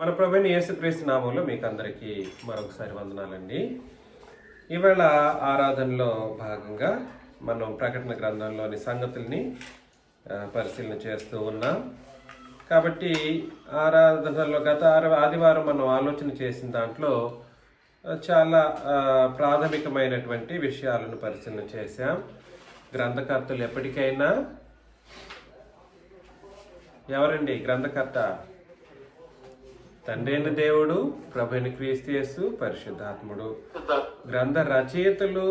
మన ప్రభువైన యేసుక్రీస్తు నామంలో మీకు అందరికీ మరొకసారి వందనాలండి. ఇవాళ ఆరాధనలో భాగంగా మనం ప్రకటన గ్రంథంలోని సంగతుల్ని పరిశీలన చేస్తూ ఉన్నాం. కాబట్టి ఆరాధనలో గత ఆదివారం మనం ఆలోచన చేసిన దాంట్లో చాలా ప్రాథమికమైనటువంటి విషయాలను పరిశీలన చేశాం. గ్రంథకర్తలు ఎప్పటికైనా ఎవరండి గ్రంథకర్త? తండ్రి అయిన దేవుడు, ప్రభు అయిన క్రీస్తు యేసు, పరిశుద్ధాత్ముడు. గ్రంథ రచయితలు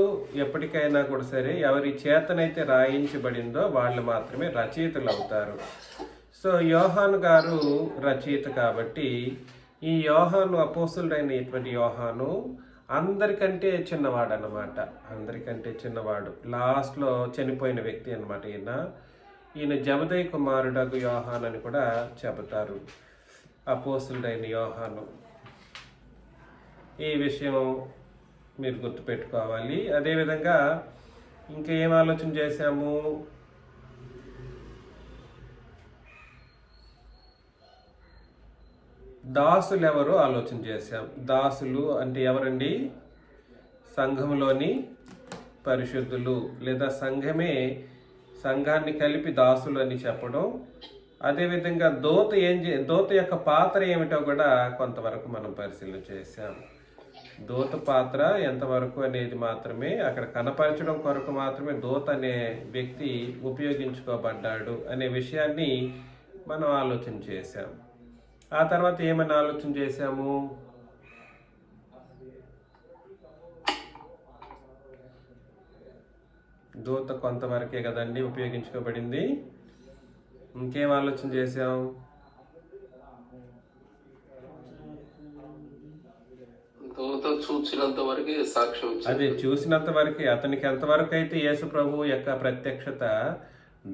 ఎప్పటికైనా కూడా సరే ఎవరి చేతనైతే రాయించబడిందో వాళ్ళు మాత్రమే రచయితలు అవుతారు. సో యోహాను గారు రచయిత కాబట్టి ఈ యోహాను, అపోస్తులుడైనటువంటి యోహాను అందరికంటే చిన్నవాడు అన్నమాట. అందరికంటే చిన్నవాడు, లాస్ట్లో చనిపోయిన వ్యక్తి అన్నమాట. ఈయన జబదయి కుమారుడగు యోహాను అని కూడా చెబుతారు, అపోస్తులుడైన యోహాను. ఈ విషయం మీరు గుర్తుపెట్టుకోవాలి. అదేవిధంగా ఇంకేం ఆలోచన చేశాము? దాసులు ఎవరు ఆలోచన చేశాం. దాసులు అంటే ఎవరండి? సంఘంలోని పరిశుద్ధులు, లేదా సంఘాన్ని కలిపి దాసులు అని చెప్పడం. అదేవిధంగా దూత యొక్క పాత్ర ఏమిటో కూడా కొంతవరకు మనం పరిశీలన చేశాం. దూత పాత్ర ఎంతవరకు అనేది మాత్రమే అక్కడ కనపరచడం కొరకు మాత్రమే దూత అనే వ్యక్తి ఉపయోగించుకోబడ్డాడు అనే విషయాన్ని మనం ఆలోచన చేశాం. ఆ తర్వాత ఏమని ఆలోచన చేశాము? దూత కొంతవరకే కదండి ఉపయోగించుకోబడింది. ఇంకేం ఆలోచన చేసాం? చూసినంత వరకే సాక్ష్యం. అదే చూసినంత వరకే. అతనికి ఎంతవరకు అయితే యేసు ప్రభు యొక్క ప్రత్యక్షత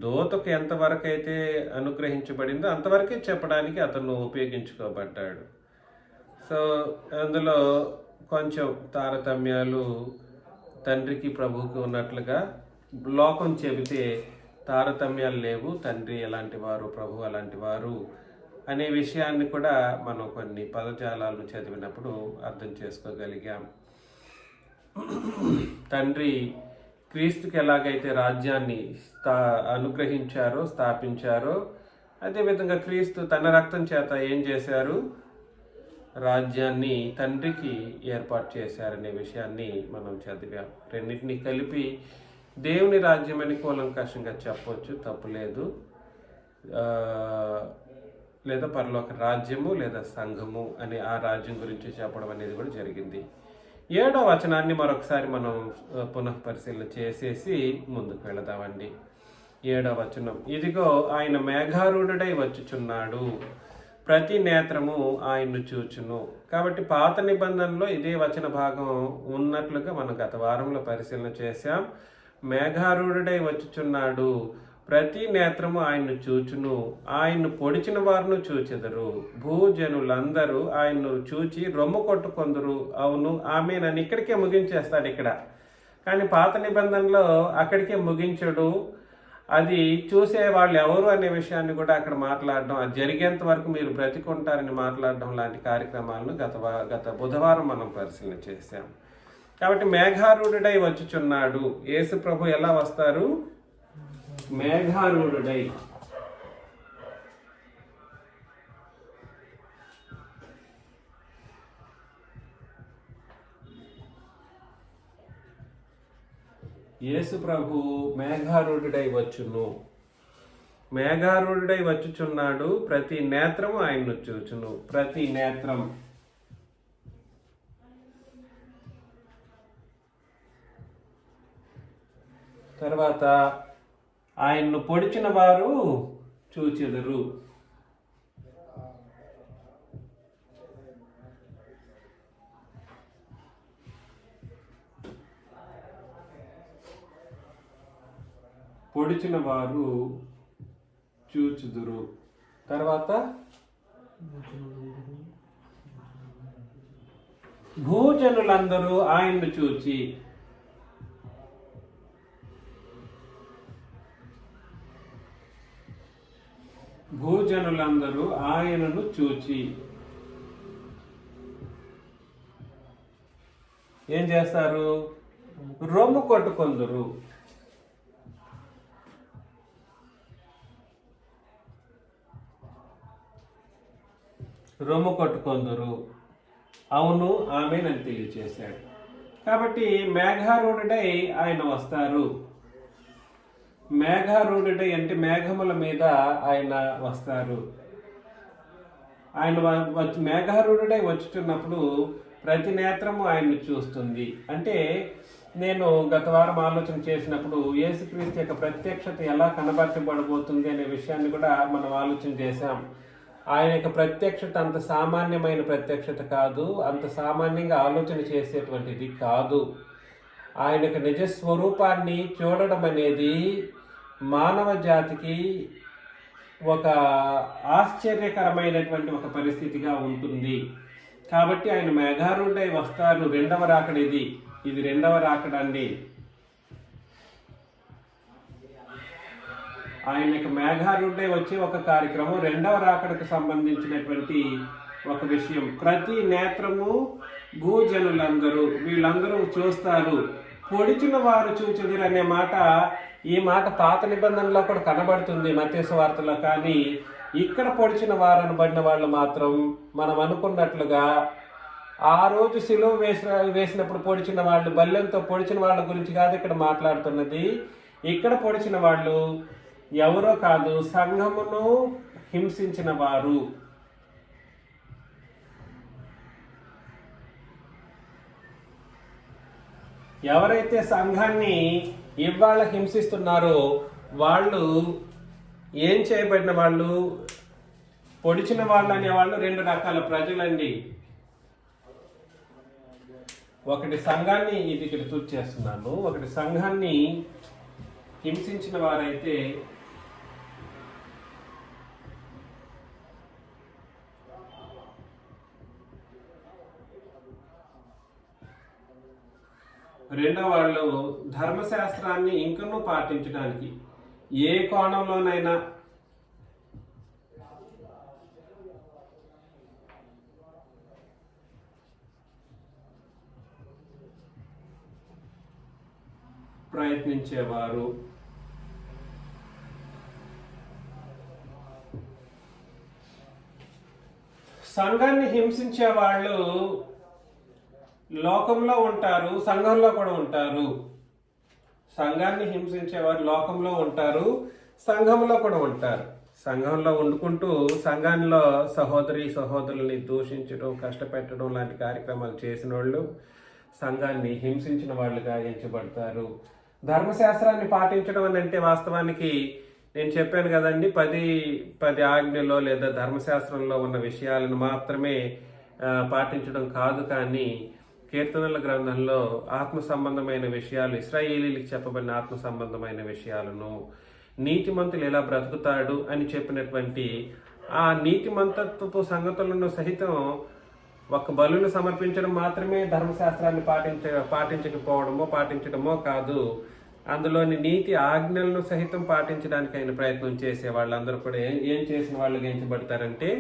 దూతకు ఎంతవరకు అయితే అనుగ్రహించబడిందో అంతవరకే చెప్పడానికి అతను ఉపయోగించుకోబడ్డాడు. సో అందులో కొంచెం తారతమ్యాలు తండ్రికి ప్రభువుకి ఉన్నట్లుగా లోకం చెబితే తారతమ్యాలు లేవు, తండ్రి ఎలాంటి వారు, ప్రభు అలాంటి వారు అనే విషయాన్ని కూడా మనం కొన్ని పదజాలాలను చదివినప్పుడు అర్థం చేసుకోగలిగాం. తండ్రి క్రీస్తుకి ఎలాగైతే రాజ్యాన్ని అనుగ్రహించారో, స్థాపించారో, అదేవిధంగా క్రీస్తు తన రక్తం చేత ఏం చేశారు? రాజ్యాన్ని తండ్రికి ఏర్పాటు చేశారనే విషయాన్ని మనం చదివాం. రెండింటినీ కలిపి దేవుని రాజ్యం అని కూలంకషంగా చెప్పవచ్చు, తప్పులేదు. లేదా పరలోక రాజ్యము లేదా సంఘము అనే ఆ రాజ్యం గురించి చెప్పడం అనేది కూడా జరిగింది. 7వ వచనాన్ని మరొకసారి మనం పునఃపరిశీలన చేసేసి ముందుకు వెళదామండి. 7వ వచనం, ఇదిగో ఆయన మేఘారూఢుడై వచ్చుచున్నాడు, ప్రతి నేత్రము ఆయన్ను చూచును. కాబట్టి పాత నిబంధనలో ఇదే వచన భాగం ఉన్నట్లుగా మనం గత వారంలో పరిశీలన చేశాం. మేఘారూఢుడై వచ్చుచున్నాడు, ప్రతి నేత్రము ఆయన్ను చూచును, ఆయన్ను పొడిచిన వారును చూచెదరు, భూజనులందరూ ఆయన్ను చూచి రొమ్ము కొట్టుకొందరు. అవును, ఆమె నన్ను ఇక్కడికే ముగించేస్తాడు ఇక్కడ. కానీ పాత నిబంధనలో అక్కడికే ముగించడు. అది చూసే వాళ్ళు ఎవరు అనే విషయాన్ని కూడా అక్కడ మాట్లాడడం, అది జరిగేంత వరకు మీరు బ్రతికుంటారని మాట్లాడడం లాంటి కార్యక్రమాలను గత బుధవారం మనం పరిశీలన చేశాం. కాబట్టి మేఘారూఢుడై వచ్చుచున్నాడు. యేసు ప్రభు ఎలా వస్తారు? మేఘారూఢుడై. యేసు ప్రభు మేఘారూఢుడై వచ్చును. మేఘారూఢుడై వచ్చుచున్నాడు, ప్రతి నేత్రము ఆయన్ను చూచును. ప్రతి నేత్రం. తర్వాత ఆయన్ను పొడిచిన వారు చూచెదరు. పొడిచిన వారు చూచుదురు. తర్వాత భూజనులందరూ ఆయన్ను చూచి. భూజనులందరూ ఆయనను చూచి. ఏం చేస్తారు? రొమ్ము కొట్టుకొందురు. రొమ్ము కొట్టుకొందురు. అవును, ఆమేనని తెలియచేశాడు. కాబట్టి మేఘారూఢుడై ఆయన వస్తారు. మేఘారూఢుడై అంటే మేఘముల మీద ఆయన వస్తారు. ఆయన మేఘారూఢుడై వచ్చుతున్నప్పుడు ప్రతి నేత్రము ఆయన్ని చూస్తుంది. అంటే నేను గత వారం ఆలోచన చేసినప్పుడు యేసుక్రీస్తు యొక్క ప్రత్యక్షత ఎలా కనబరచబడబోతుంది అనే విషయాన్ని కూడా మనం ఆలోచన చేశాం. ఆయన యొక్క ప్రత్యక్షత అంత సామాన్యమైన ప్రత్యక్షత కాదు, అంత సామాన్యంగా ఆలోచన చేసేటువంటిది కాదు. ఆయన యొక్క నిజ స్వరూపాన్ని చూడడం అనేది మానవ జాతికి ఒక ఆశ్చర్యకరమైనటువంటి ఒక పరిస్థితిగా ఉంటుంది. కాబట్టి ఆయన మేఘారూఢుడై వస్తారు. రెండవ రాకడ ఇది రెండవ రాకడ అండి. ఆయన యొక్క మేఘారూఢుడై వచ్చే ఒక కార్యక్రమం, రెండవ రాకడకు సంబంధించినటువంటి ఒక విషయం. ప్రతి నేత్రము భూజనులందరూ వీళ్ళందరూ చూస్తారు. పొడిచిన వారు చూచుదురు అనే మాట, ఈ మాట పాత నిబంధనలో కూడా కనబడుతుంది మత్తయి సువార్తలో. కానీ ఇక్కడ పొడిచిన వారు అనబడిన వాళ్ళు మాత్రం మనం అనుకున్నట్లుగా ఆ రోజు సిలువ వేసినప్పుడు పొడిచిన వాళ్ళు, బల్లెంతో పొడిచిన వాళ్ళ గురించి కాదు ఇక్కడ మాట్లాడుతున్నది. ఇక్కడ పొడిచిన వాళ్ళు ఎవరో కాదు, సంఘమును హింసించిన వారు. ఎవరైతే సంఘాన్ని ఇవాళ హింసిస్తున్నారో వాళ్ళు ఏం చేయబడిన వాళ్ళు? పొడిచిన వాళ్ళు అనేవాళ్ళు రెండు రకాల ప్రజలండి. ఒకటి సంఘాన్ని, ఇది ఇక్కడ చూసి చేస్తున్నాను, ఒకటి సంఘాన్ని హింసించిన వారైతే రెండో వాళ్ళు ధర్మశాస్త్రాన్ని ఇంకనూ పాటించడానికి ఏ కోణంలోనైనా ప్రయత్నించేవారు. సంఘాన్ని హింసించే వాళ్ళు లోకంలో ఉంటారు, సంఘంలో కూడా ఉంటారు. సంఘాన్ని హింసించేవారు లోకంలో ఉంటారు, సంఘంలో కూడా ఉంటారు. సంఘంలో వండుకుంటూ సంఘంలో సహోదరుల్ని దూషించడం, కష్టపెట్టడం లాంటి కార్యక్రమాలు చేసిన వాళ్ళు సంఘాన్ని హింసించిన వాళ్ళుగా ఎంచబడతారు. ధర్మశాస్త్రాన్ని పాటించడం అని అంటే వాస్తవానికి నేను చెప్పాను కదండి, 10 ఆజ్ఞలో లేదా ధర్మశాస్త్రంలో ఉన్న విషయాలను మాత్రమే పాటించడం కాదు. కానీ కీర్తనల గ్రంథంలో ఆత్మ సంబంధమైన విషయాలు, ఇశ్రాయేలీలకు చెప్పబడిన ఆత్మ సంబంధమైన విషయాలను, నీతిమంతులు ఎలా బ్రతుకుతాడు అని చెప్పినటువంటి ఆ నీతిమంతత్వపు సంగతులను సహితం ఒక బలును సమర్పించడం మాత్రమే ధర్మశాస్త్రాన్ని పాటించడమో కాదు, అందులోని నీతి ఆజ్ఞలను సహితం పాటించడానికి ఆయన ప్రయత్నం చేసే వాళ్ళందరూ కూడా ఏం చేసిన వాళ్ళుగా ఎంచబడతారంటే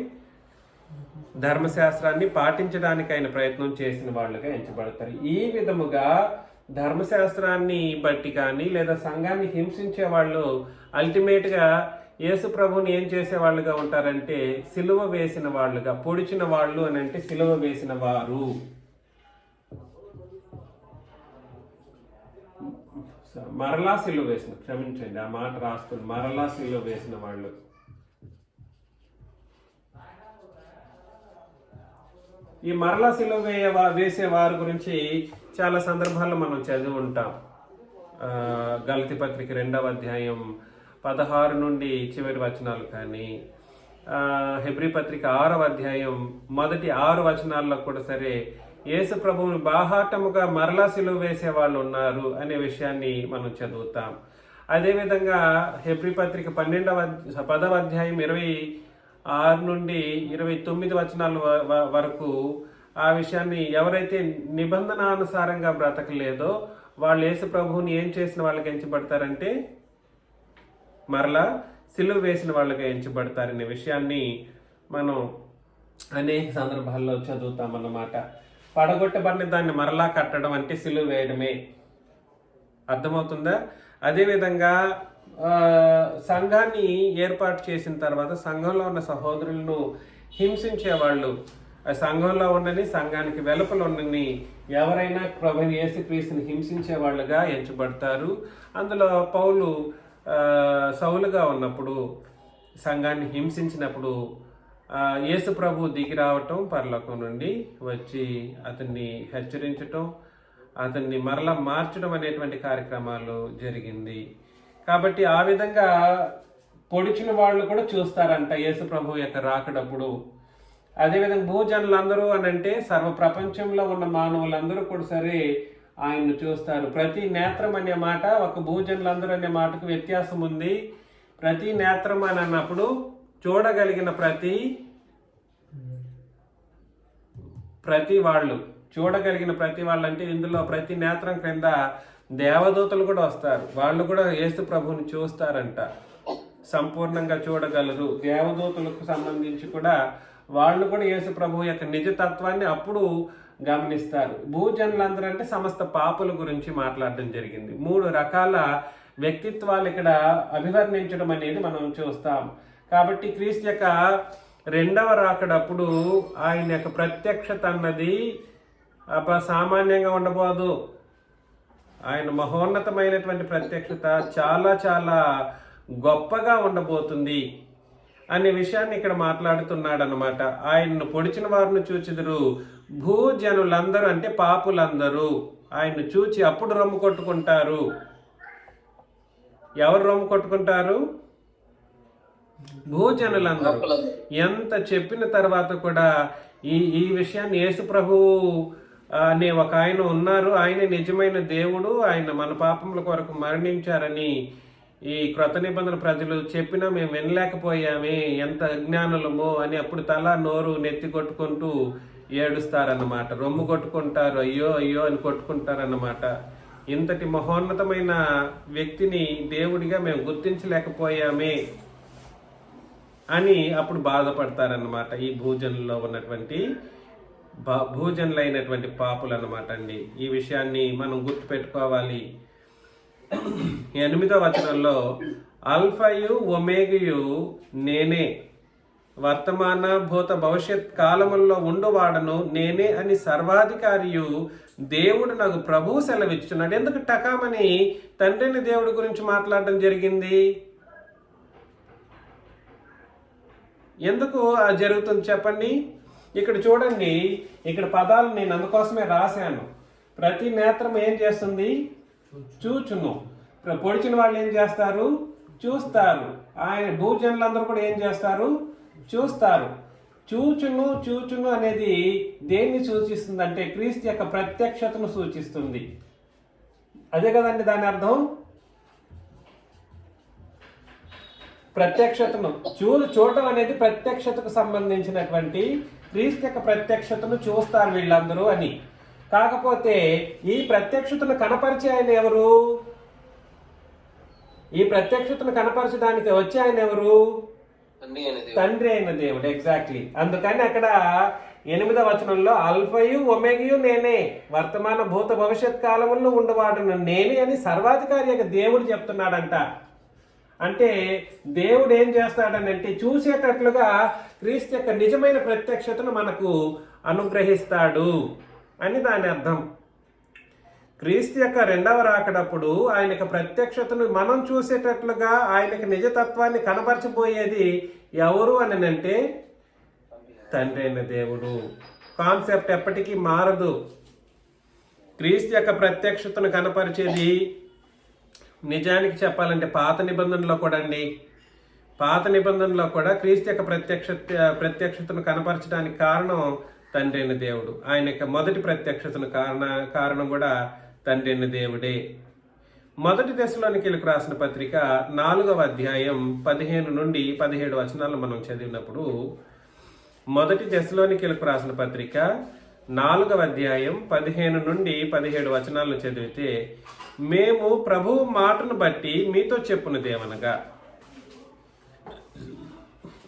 ధర్మశాస్త్రాన్ని పాటించడానికి ఆయన ప్రయత్నం చేసిన వాళ్ళుగా ఎంచబడతారు. ఈ విధముగా ధర్మశాస్త్రాన్ని బట్టి కానీ లేదా సంఘాన్ని హింసించే వాళ్ళు అల్టిమేట్గా యేసు ప్రభుని ఏం చేసే వాళ్ళుగా ఉంటారంటే సిలువ వేసిన వాళ్ళుగా. పొడిచిన వాళ్ళు అని అంటే సిలువ వేసిన వారు. మరలా సిలువ వేసిన, క్షమించండి ఆ మాట రాస్తుంది, మరలా సిలువ వేసిన వాళ్ళు. ఈ మరలా సిలువ వేసే వారి గురించి చాలా సందర్భాల్లో మనం చదివి ఉంటాం. గలతీ పత్రిక 2వ అధ్యాయం 16 నుండి చివరి వచనాలు కానీ, హెబ్రీ పత్రిక 6వ అధ్యాయం మొదటి 6 వచనాల్లో కూడా సరే యేసు ప్రభువుని బాహాటముగా మరలా సిలువ వేసే వాళ్ళు ఉన్నారు అనే విషయాన్ని మనం చదువుతాం. అదేవిధంగా హెబ్రీ పత్రిక 10వ అధ్యాయం 26 నుండి 29 వచనాల వరకు ఆ విషయాన్ని ఎవరైతే నిబంధనానుసారంగా బ్రతకలేదో వాళ్ళు యేసు ప్రభువుని ఏం చేసిన వాళ్ళకి ఎంచబడతారంటే మరలా సిలువ వేసిన వాళ్ళగా ఎంచబడతారనే విషయాన్ని మనం అనేక సందర్భాల్లో చదువుతామన్నమాట. పడగొట్టబడిన దాన్ని మరలా కట్టడం అంటే సిలువ వేయడమే. అర్థమవుతుందా? అదేవిధంగా సంఘాన్ని ఏర్పాటు చేసిన తర్వాత సంఘంలో ఉన్న సహోదరులను హింసించేవాళ్ళు, సంఘంలో ఉండని సంఘానికి వెలుపల ఉండని ఎవరైనా ప్రభువైన యేసుక్రీస్తుని హింసించే వాళ్ళుగా ఎంచబడతారు. అందులో పౌలు సౌలుగా ఉన్నప్పుడు సంఘాన్ని హింసించినప్పుడు యేసు ప్రభు దిగి రావటం, పరలోకం నుండి వచ్చి అతన్ని హెచ్చరించటం, అతన్ని మరలా మార్చడం అనేటువంటి కార్యక్రమాలు జరిగింది. కాబట్టి ఆ విధంగా పొడిచిన వాళ్ళు కూడా చూస్తారంట యేసు ప్రభు యొక్క రాకడప్పుడు. అదేవిధంగా భూజనులందరూ అని అంటే సర్వ ప్రపంచంలో ఉన్న మానవులందరూ కూడా సరే ఆయన్ను చూస్తారు. ప్రతి నేత్రం అనే మాట ఒక భూజనులందరూ అనే మాటకు వ్యత్యాసం ఉంది. ప్రతి నేత్రం అని అన్నప్పుడు చూడగలిగిన చూడగలిగిన ప్రతి వాళ్ళు అంటే ఇందులో ప్రతి నేత్రం క్రింద దేవదూతలు కూడా వస్తారు. వాళ్ళు కూడా యేసు ప్రభువుని చూస్తారంట, సంపూర్ణంగా చూడగలరు. దేవదూతలకు సంబంధించి కూడా వాళ్ళు కూడా యేసు ప్రభువు యొక్క నిజతత్వాన్ని అప్పుడు గమనిస్తారు. భూజనులందరూ అంటే సమస్త పాపుల గురించి మాట్లాడడం జరిగింది. 3 రకాల వ్యక్తిత్వాలు ఇక్కడ అభివర్ణించడం అనేది మనం చూస్తాం. కాబట్టి క్రీస్తు యొక్క రెండవ రాకడప్పుడు ఆయన యొక్క ప్రత్యక్షత అన్నది సామాన్యంగా ఉండబోదు. ఆయన మహోన్నతమైనటువంటి ప్రత్యక్షత చాలా చాలా గొప్పగా ఉండబోతుంది అనే విషయాన్ని ఇక్కడ మాట్లాడుతున్నాడు అన్నమాట. ఆయన్ను పొడిచిన వారిని చూచిదురు భూజనులందరూ అంటే పాపులందరూ ఆయన్ను చూచి అప్పుడు రొమ్ము కొట్టుకుంటారు. ఎవరు రొమ్ము కొట్టుకుంటారు? భూజనులందరూ. ఎంత చెప్పిన తర్వాత కూడా ఈ విషయాన్ని యేసు ప్రభువు అనే ఒక ఆయన ఉన్నారు, ఆయన నిజమైన దేవుడు, ఆయన మన పాపముల కొరకు మరణించారని ఈ క్రొత్త నిబంధన ప్రజలు చెప్పినా మేము వినలేకపోయామే, ఎంత అజ్ఞానులమో అని అప్పుడు తల నోరు నెత్తి కొట్టుకుంటూ ఏడుస్తారన్నమాట, రొమ్ము కొట్టుకుంటారు, అయ్యో అయ్యో అని కొట్టుకుంటారన్నమాట. ఇంతటి మహోన్నతమైన వ్యక్తిని దేవుడిగా మేము గుర్తించలేకపోయామే అని అప్పుడు బాధపడతారన్నమాట. ఈ భూజనుల్లో ఉన్నటువంటి భూజనులైనటువంటి పాపులు అన్నమాట అండి. ఈ విషయాన్ని మనం గుర్తుపెట్టుకోవాలి. 8వ వచనంలో అల్ఫయు ఒమేగయు నేనే, వర్తమాన భూత భవిష్యత్ కాలముల్లో ఉండువాడను నేనే అని సర్వాధికారియు దేవుడు నాకు ప్రభువు సెలవిచ్చున్నాడు. ఎందుకు టకామని తండ్రిని దేవుడి గురించి మాట్లాడడం జరిగింది? ఎందుకు జరుగుతుంది చెప్పండి? ఇక్కడ చూడండి, ఇక్కడ పదాలు నేను అందుకోసమే రాశాను. ప్రతి నేత్రం ఏం చేస్తుంది? చూచును. పొడిచిన వాళ్ళు ఏం చేస్తారు? చూస్తారు. ఆయన భూజనులందరూ కూడా ఏం చేస్తారు? చూస్తారు. చూచును అనేది దేన్ని సూచిస్తుంది అంటే క్రీస్తు యొక్క ప్రత్యక్షతను సూచిస్తుంది. అదే కదండి దాని అర్థం. ప్రత్యక్షతను చూడటం అనేది ప్రత్యక్షతకు సంబంధించినటువంటి క్రీస్తు యొక్క ప్రత్యక్షతను చూస్తారు వీళ్ళందరూ అని. కాకపోతే ఈ ప్రత్యక్షతను కనపరిచే ఆయన ఎవరు? ఈ ప్రత్యక్షతను కనపరచడానికి వచ్చే ఆయన ఎవరు? తండ్రి అయిన దేవుడు. ఎగ్జాక్ట్లీ. అందుకని అక్కడ 8వ వచనంలో అల్ఫయు ఒమేగయు నేనే, వర్తమాన భూత భవిష్యత్ కాలంలో ఉండవాడును నేనే అని సర్వాధికారి యొక్క దేవుడు చెప్తున్నాడంట. అంటే దేవుడు ఏం చేస్తాడనంటే చూసేటట్లుగా క్రీస్తు యొక్క నిజమైన ప్రత్యక్షతను మనకు అనుగ్రహిస్తాడు అని దాని అర్థం. క్రీస్తు యొక్క రెండవ రాకడప్పుడు ఆయన యొక్క ప్రత్యక్షతను మనం చూసేటట్లుగా ఆయనకి నిజతత్వాన్ని కనపరచబోయేది ఎవరు అని అంటే తండ్రి అయిన దేవుడు. కాన్సెప్ట్ ఎప్పటికీ మారదు. క్రీస్తు యొక్క ప్రత్యక్షతను కనపరిచేది నిజానికి చెప్పాలంటే పాత నిబంధనలో కూడా క్రీస్తు యొక్క ప్రత్యక్షతను కనపరచడానికి కారణం తండ్రి అయిన దేవుడు. ఆయన యొక్క మొదటి ప్రత్యక్షతను కారణం కూడా తండ్రి అయిన దేవుడే. మొదటి దశలోనికీలకు రాసిన పత్రిక 4వ అధ్యాయం 15 నుండి 17 వచనాలు మనం చదివినప్పుడు, మొదటి దశలోనికీలకు రాసిన పత్రిక 4వ అధ్యాయం 15 నుండి 17 వచనాలను చదివితే, మేము ప్రభువు మాటను బట్టి మీతో చెప్పున్నదేమనగా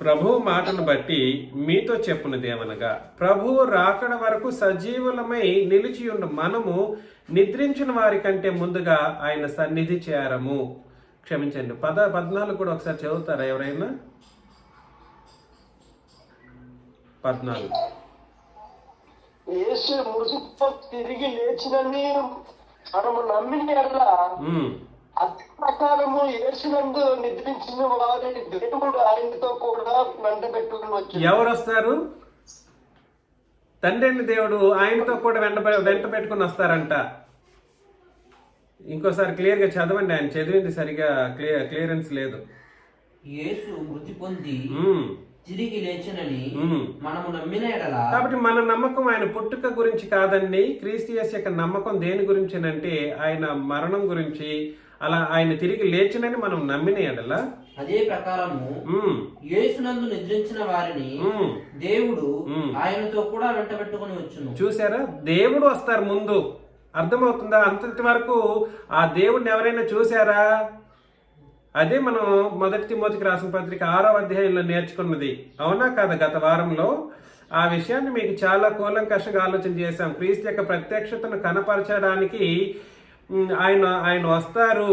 ప్రభువు మాటను బట్టి మీతో చెప్పునదేమనగా, ప్రభువు రాకడ వరకు సజీవులమై నిలిచియుండు మనము నిద్రించిన వారి కంటే ముందుగా ఆయన సన్నిధి చేరము. క్షమించండి, 14 కూడా ఒకసారి చదువుతారా ఎవరైనా? 14. యేసు మృతుతో తిరిగి లేచినని మనము నమ్మిన అతి ప్రకారము యేసునందు నిద్రించిన వారిని దేవుడు ఆయనతో కూడా వెంట పెట్టుకుని వచ్చాడు. ఎవరు వస్తారు? తండ్రి అయిన దేవుడు ఆయనతో కూడా వెంట పెట్టుకుని వస్తారంట. ఇంకోసారి క్లియర్ గా చదవండి, ఆయన చదివింది సరిగా క్లియరెన్స్ లేదు. యేసు మృతి పొంది తిరిగి లేచినని మనము నమ్మిన ఎడల. కాబట్టి మన నమ్మకం ఆయన పుట్టుక గురించి కాదండి. క్రీస్తు యేసు యొక్క నమ్మకం దేని గురించి అంటే ఆయన మరణం గురించి. అలా ఆయన తిరిగి లేచినని మనం నమ్మిన ఎడల అదే ప్రకారము యేసునందు నిద్రించిన వారిని దేవుడు ఆయనతో కూడా వెంట పెట్టుకుని వచ్చును. చూసారా, దేవుడు వస్తారు ముందు. అర్థమవుతుందా? అంతటి వరకు ఆ దేవుడిని ఎవరైనా చూసారా? అదే మనం 1 తిమోతికి రాసిన పత్రిక 6వ అధ్యాయంలో నేర్చుకున్నది, అవునా కాదా? గత వారంలో ఆ విషయాన్ని మీకు చాలా కూలంకషంగా ఆలోచన చేశాం. క్రీస్తు యొక్క ప్రత్యక్షతను కనపరచడానికి ఆయన వస్తారు.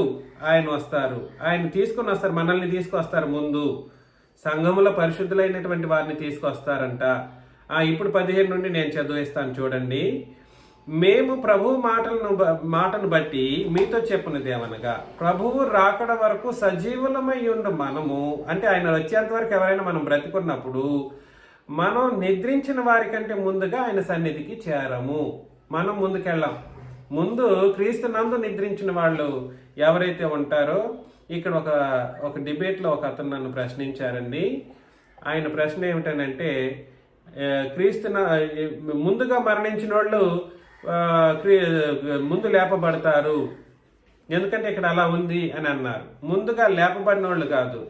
ఆయన తీసుకుని వస్తారు, మనల్ని తీసుకొస్తారు. ముందు సంఘములో పరిశుద్ధులైనటువంటి వారిని తీసుకొస్తారంట. ఇప్పుడు 15 నుండి నేను చదివిస్తాను, చూడండి. మేము ప్రభు మాటను బట్టి మీతో చెప్పున్నది ఏమనగా, ప్రభువు రాకడ వరకు సజీవులమై ఉండు మనము, అంటే ఆయన వచ్చేంత వరకు ఎవరైనా మనం బ్రతికున్నప్పుడు మనం నిద్రించిన వారి కంటే ముందుగా ఆయన సన్నిధికి చేరము. మనం ముందుకెళ్ళాం. ముందు క్రీస్తు నందు నిద్రించిన వాళ్ళు ఎవరైతే ఉంటారో, ఇక్కడ ఒక డిబేట్లో ఒక అతను నన్ను ప్రశ్నించారండి. ఆయన ప్రశ్న ఏమిటనంటే, క్రీస్తు ముందుగా మరణించిన వాళ్ళు ముందు లేపబడతారు, ఎందుకంటే ఇక్కడ అలా ఉంది అని అన్నారు. ముందుగా లేపబడిన వాళ్ళు కాదు,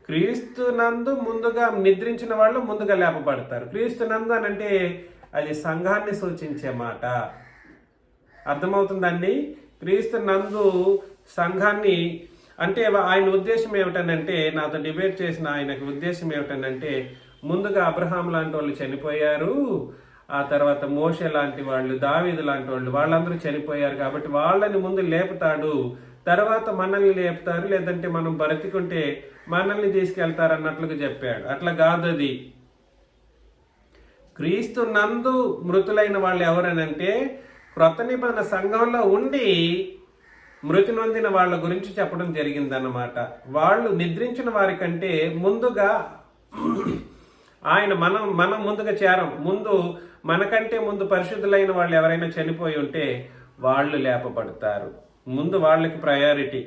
క్రీస్తు నందు ముందుగా నిద్రించిన వాళ్ళు ముందుగా లేపబడతారు. క్రీస్తు నందు అని అంటే అది సంఘాన్ని సూచించే మాట. అర్థమవుతుందండి? క్రీస్తు నందు సంఘాన్ని అంటే ఆయన ఉద్దేశం ఏమిటనంటే, నాతో డిబేట్ చేసిన ఆయనకి ఉద్దేశం ఏమిటనంటే, ముందుగా అబ్రహాం లాంటి వాళ్ళు చనిపోయారు, ఆ తర్వాత మోషే లాంటి వాళ్ళు, దావీదు లాంటి వాళ్ళు, వాళ్ళందరూ చనిపోయారు కాబట్టి వాళ్ళని ముందు లేపుతాడు, తర్వాత మనల్ని లేపుతారు, లేదంటే మనం బ్రతికుంటే మనల్ని తీసుకెళ్తారు అన్నట్లుగా చెప్పాడు. అట్లా కాదు అది. క్రీస్తు నందు మృతులైన వాళ్ళు ఎవరనంటే, క్రొత్త నిబంధన సంఘంలో ఉండి మృతి నొందిన వాళ్ళ గురించి చెప్పడం జరిగిందన్నమాట. వాళ్ళు నిద్రించిన వారి కంటే ముందుగా ఆయన మనం ముందుగా చేరం. ముందు మనకంటే ముందు పరిశుద్ధులైన వాళ్ళు ఎవరైనా చనిపోయి ఉంటే వాళ్ళు లేపబడతారు. ముందు వాళ్ళకి ప్రయారిటీ.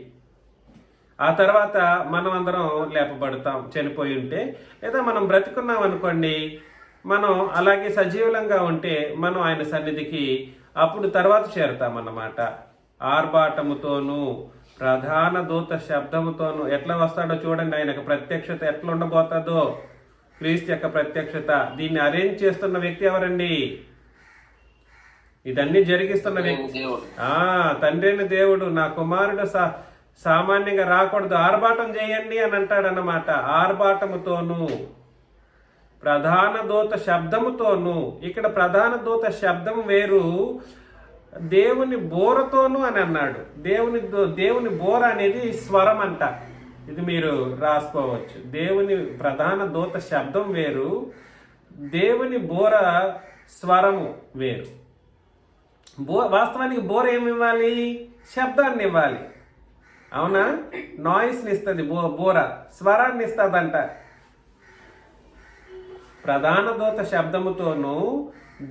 ఆ తర్వాత మనం అందరం లేపబడతాం చనిపోయి ఉంటే. లేదా మనం బ్రతికున్నాం అనుకోండి, మనం అలాగే సజీవులంగా ఉంటే మనం ఆయన సన్నిధికి అప్పుడు తర్వాత చేరుతామన్నమాట. ఆర్భాటముతోనూ ప్రధాన దూత శబ్దముతోనూ ఎట్లా వస్తాడో చూడండి. ఆయనకు ప్రత్యక్షత ఎట్లా ఉండబోతుందో, క్రీస్తు యొక్క ప్రత్యక్షత. దీన్ని అరేంజ్ చేస్తున్న వ్యక్తి ఎవరండి? ఇదన్నీ జరిగిస్తున్న వ్యక్తి తండ్రి అయిన దేవుడు. నా కుమారుడు సామాన్యంగా రాకూడదు, ఆర్భాటం చేయండి అని అంటాడన్నమాట. ఆర్భాటముతోనూ ప్రధాన దూత శబ్దముతోనూ. ఇక్కడ ప్రధాన దూత శబ్దం వేరు, దేవుని బోరతోనూ అని అన్నాడు. దేవుని బోర అనేది స్వరం అంట. ఇది మీరు రాసుకోవచ్చు. దేవుని ప్రధాన దూత శబ్దం వేరు, దేవుని బోర స్వరము వేరు. వాస్తవానికి బోర ఏమి ఇవ్వాలి? శబ్దాన్ని ఇవ్వాలి, అవునా? నాయిస్ని ఇస్తుంది బోర, స్వరాన్ని ఇస్తుందంట. ప్రధాన దూత శబ్దముతోనూ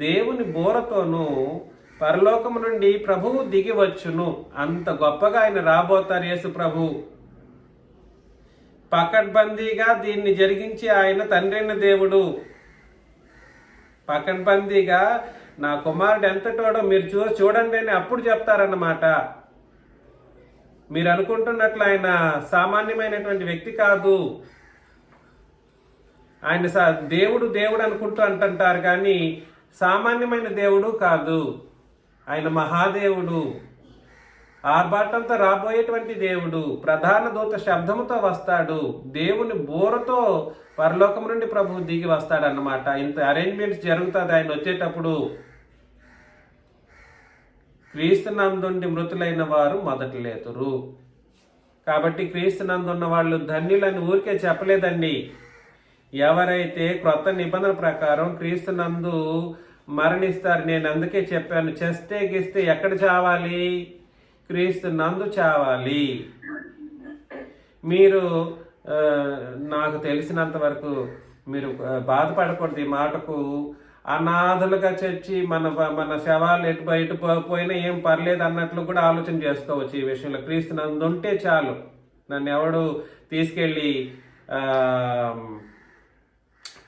దేవుని బోరతోనూ పరలోకము నుండి ప్రభువు దిగి వచ్చును. అంత గొప్పగా ఆయన రాబోతారు యేసు ప్రభు. పకడ్బందీగా దీన్ని జరిగించి ఆయన తండ్రైన దేవుడు. పకడ్బందీగా నా కుమారుడు ఎంతటోడో మీరు చూడండి అని అప్పుడు చెప్తారన్నమాట. మీరు అనుకుంటున్నట్లు ఆయన సామాన్యమైనటువంటి వ్యక్తి కాదు. ఆయన దేవుడు అనుకుంటూ అంటుంటారు కానీ సామాన్యమైన దేవుడు కాదు. ఆయన మహాదేవుడు. ఆర్భాటంతో రాబోయేటువంటి దేవుడు ప్రధాన దూత శబ్దముతో వస్తాడు. దేవుని బోరతో పరలోకం నుండి ప్రభువు దిగి వస్తాడన్నమాట. ఇంత అరేంజ్మెంట్స్ జరుగుతుంది ఆయన వచ్చేటప్పుడు. క్రీస్తునందుండి మృతులైన వారు మొదట లేతురు. కాబట్టి క్రీస్తునందున్న వాళ్ళు ధన్యులని ఊరికే చెప్పలేదండి. ఎవరైతే క్రొత్త నిబంధన ప్రకారం క్రీస్తునందు మరణిస్తారు, నేను అందుకే చెప్పాను, చేస్తే గిస్తే ఎక్కడ చావాలి? క్రీస్తునందు చావాలి. మీరు నాకు తెలిసినంత వరకు మీరు బాధపడకూడదు ఈ మాటకు. అనాథలుగా చచ్చి మన శవాలు ఎటు పోయినా ఏం పర్లేదు అన్నట్లు కూడా ఆలోచన చేసుకోవచ్చు ఈ విషయంలో. క్రీస్తునందు ఉంటే చాలు, నన్ను ఎవడు తీసుకెళ్ళి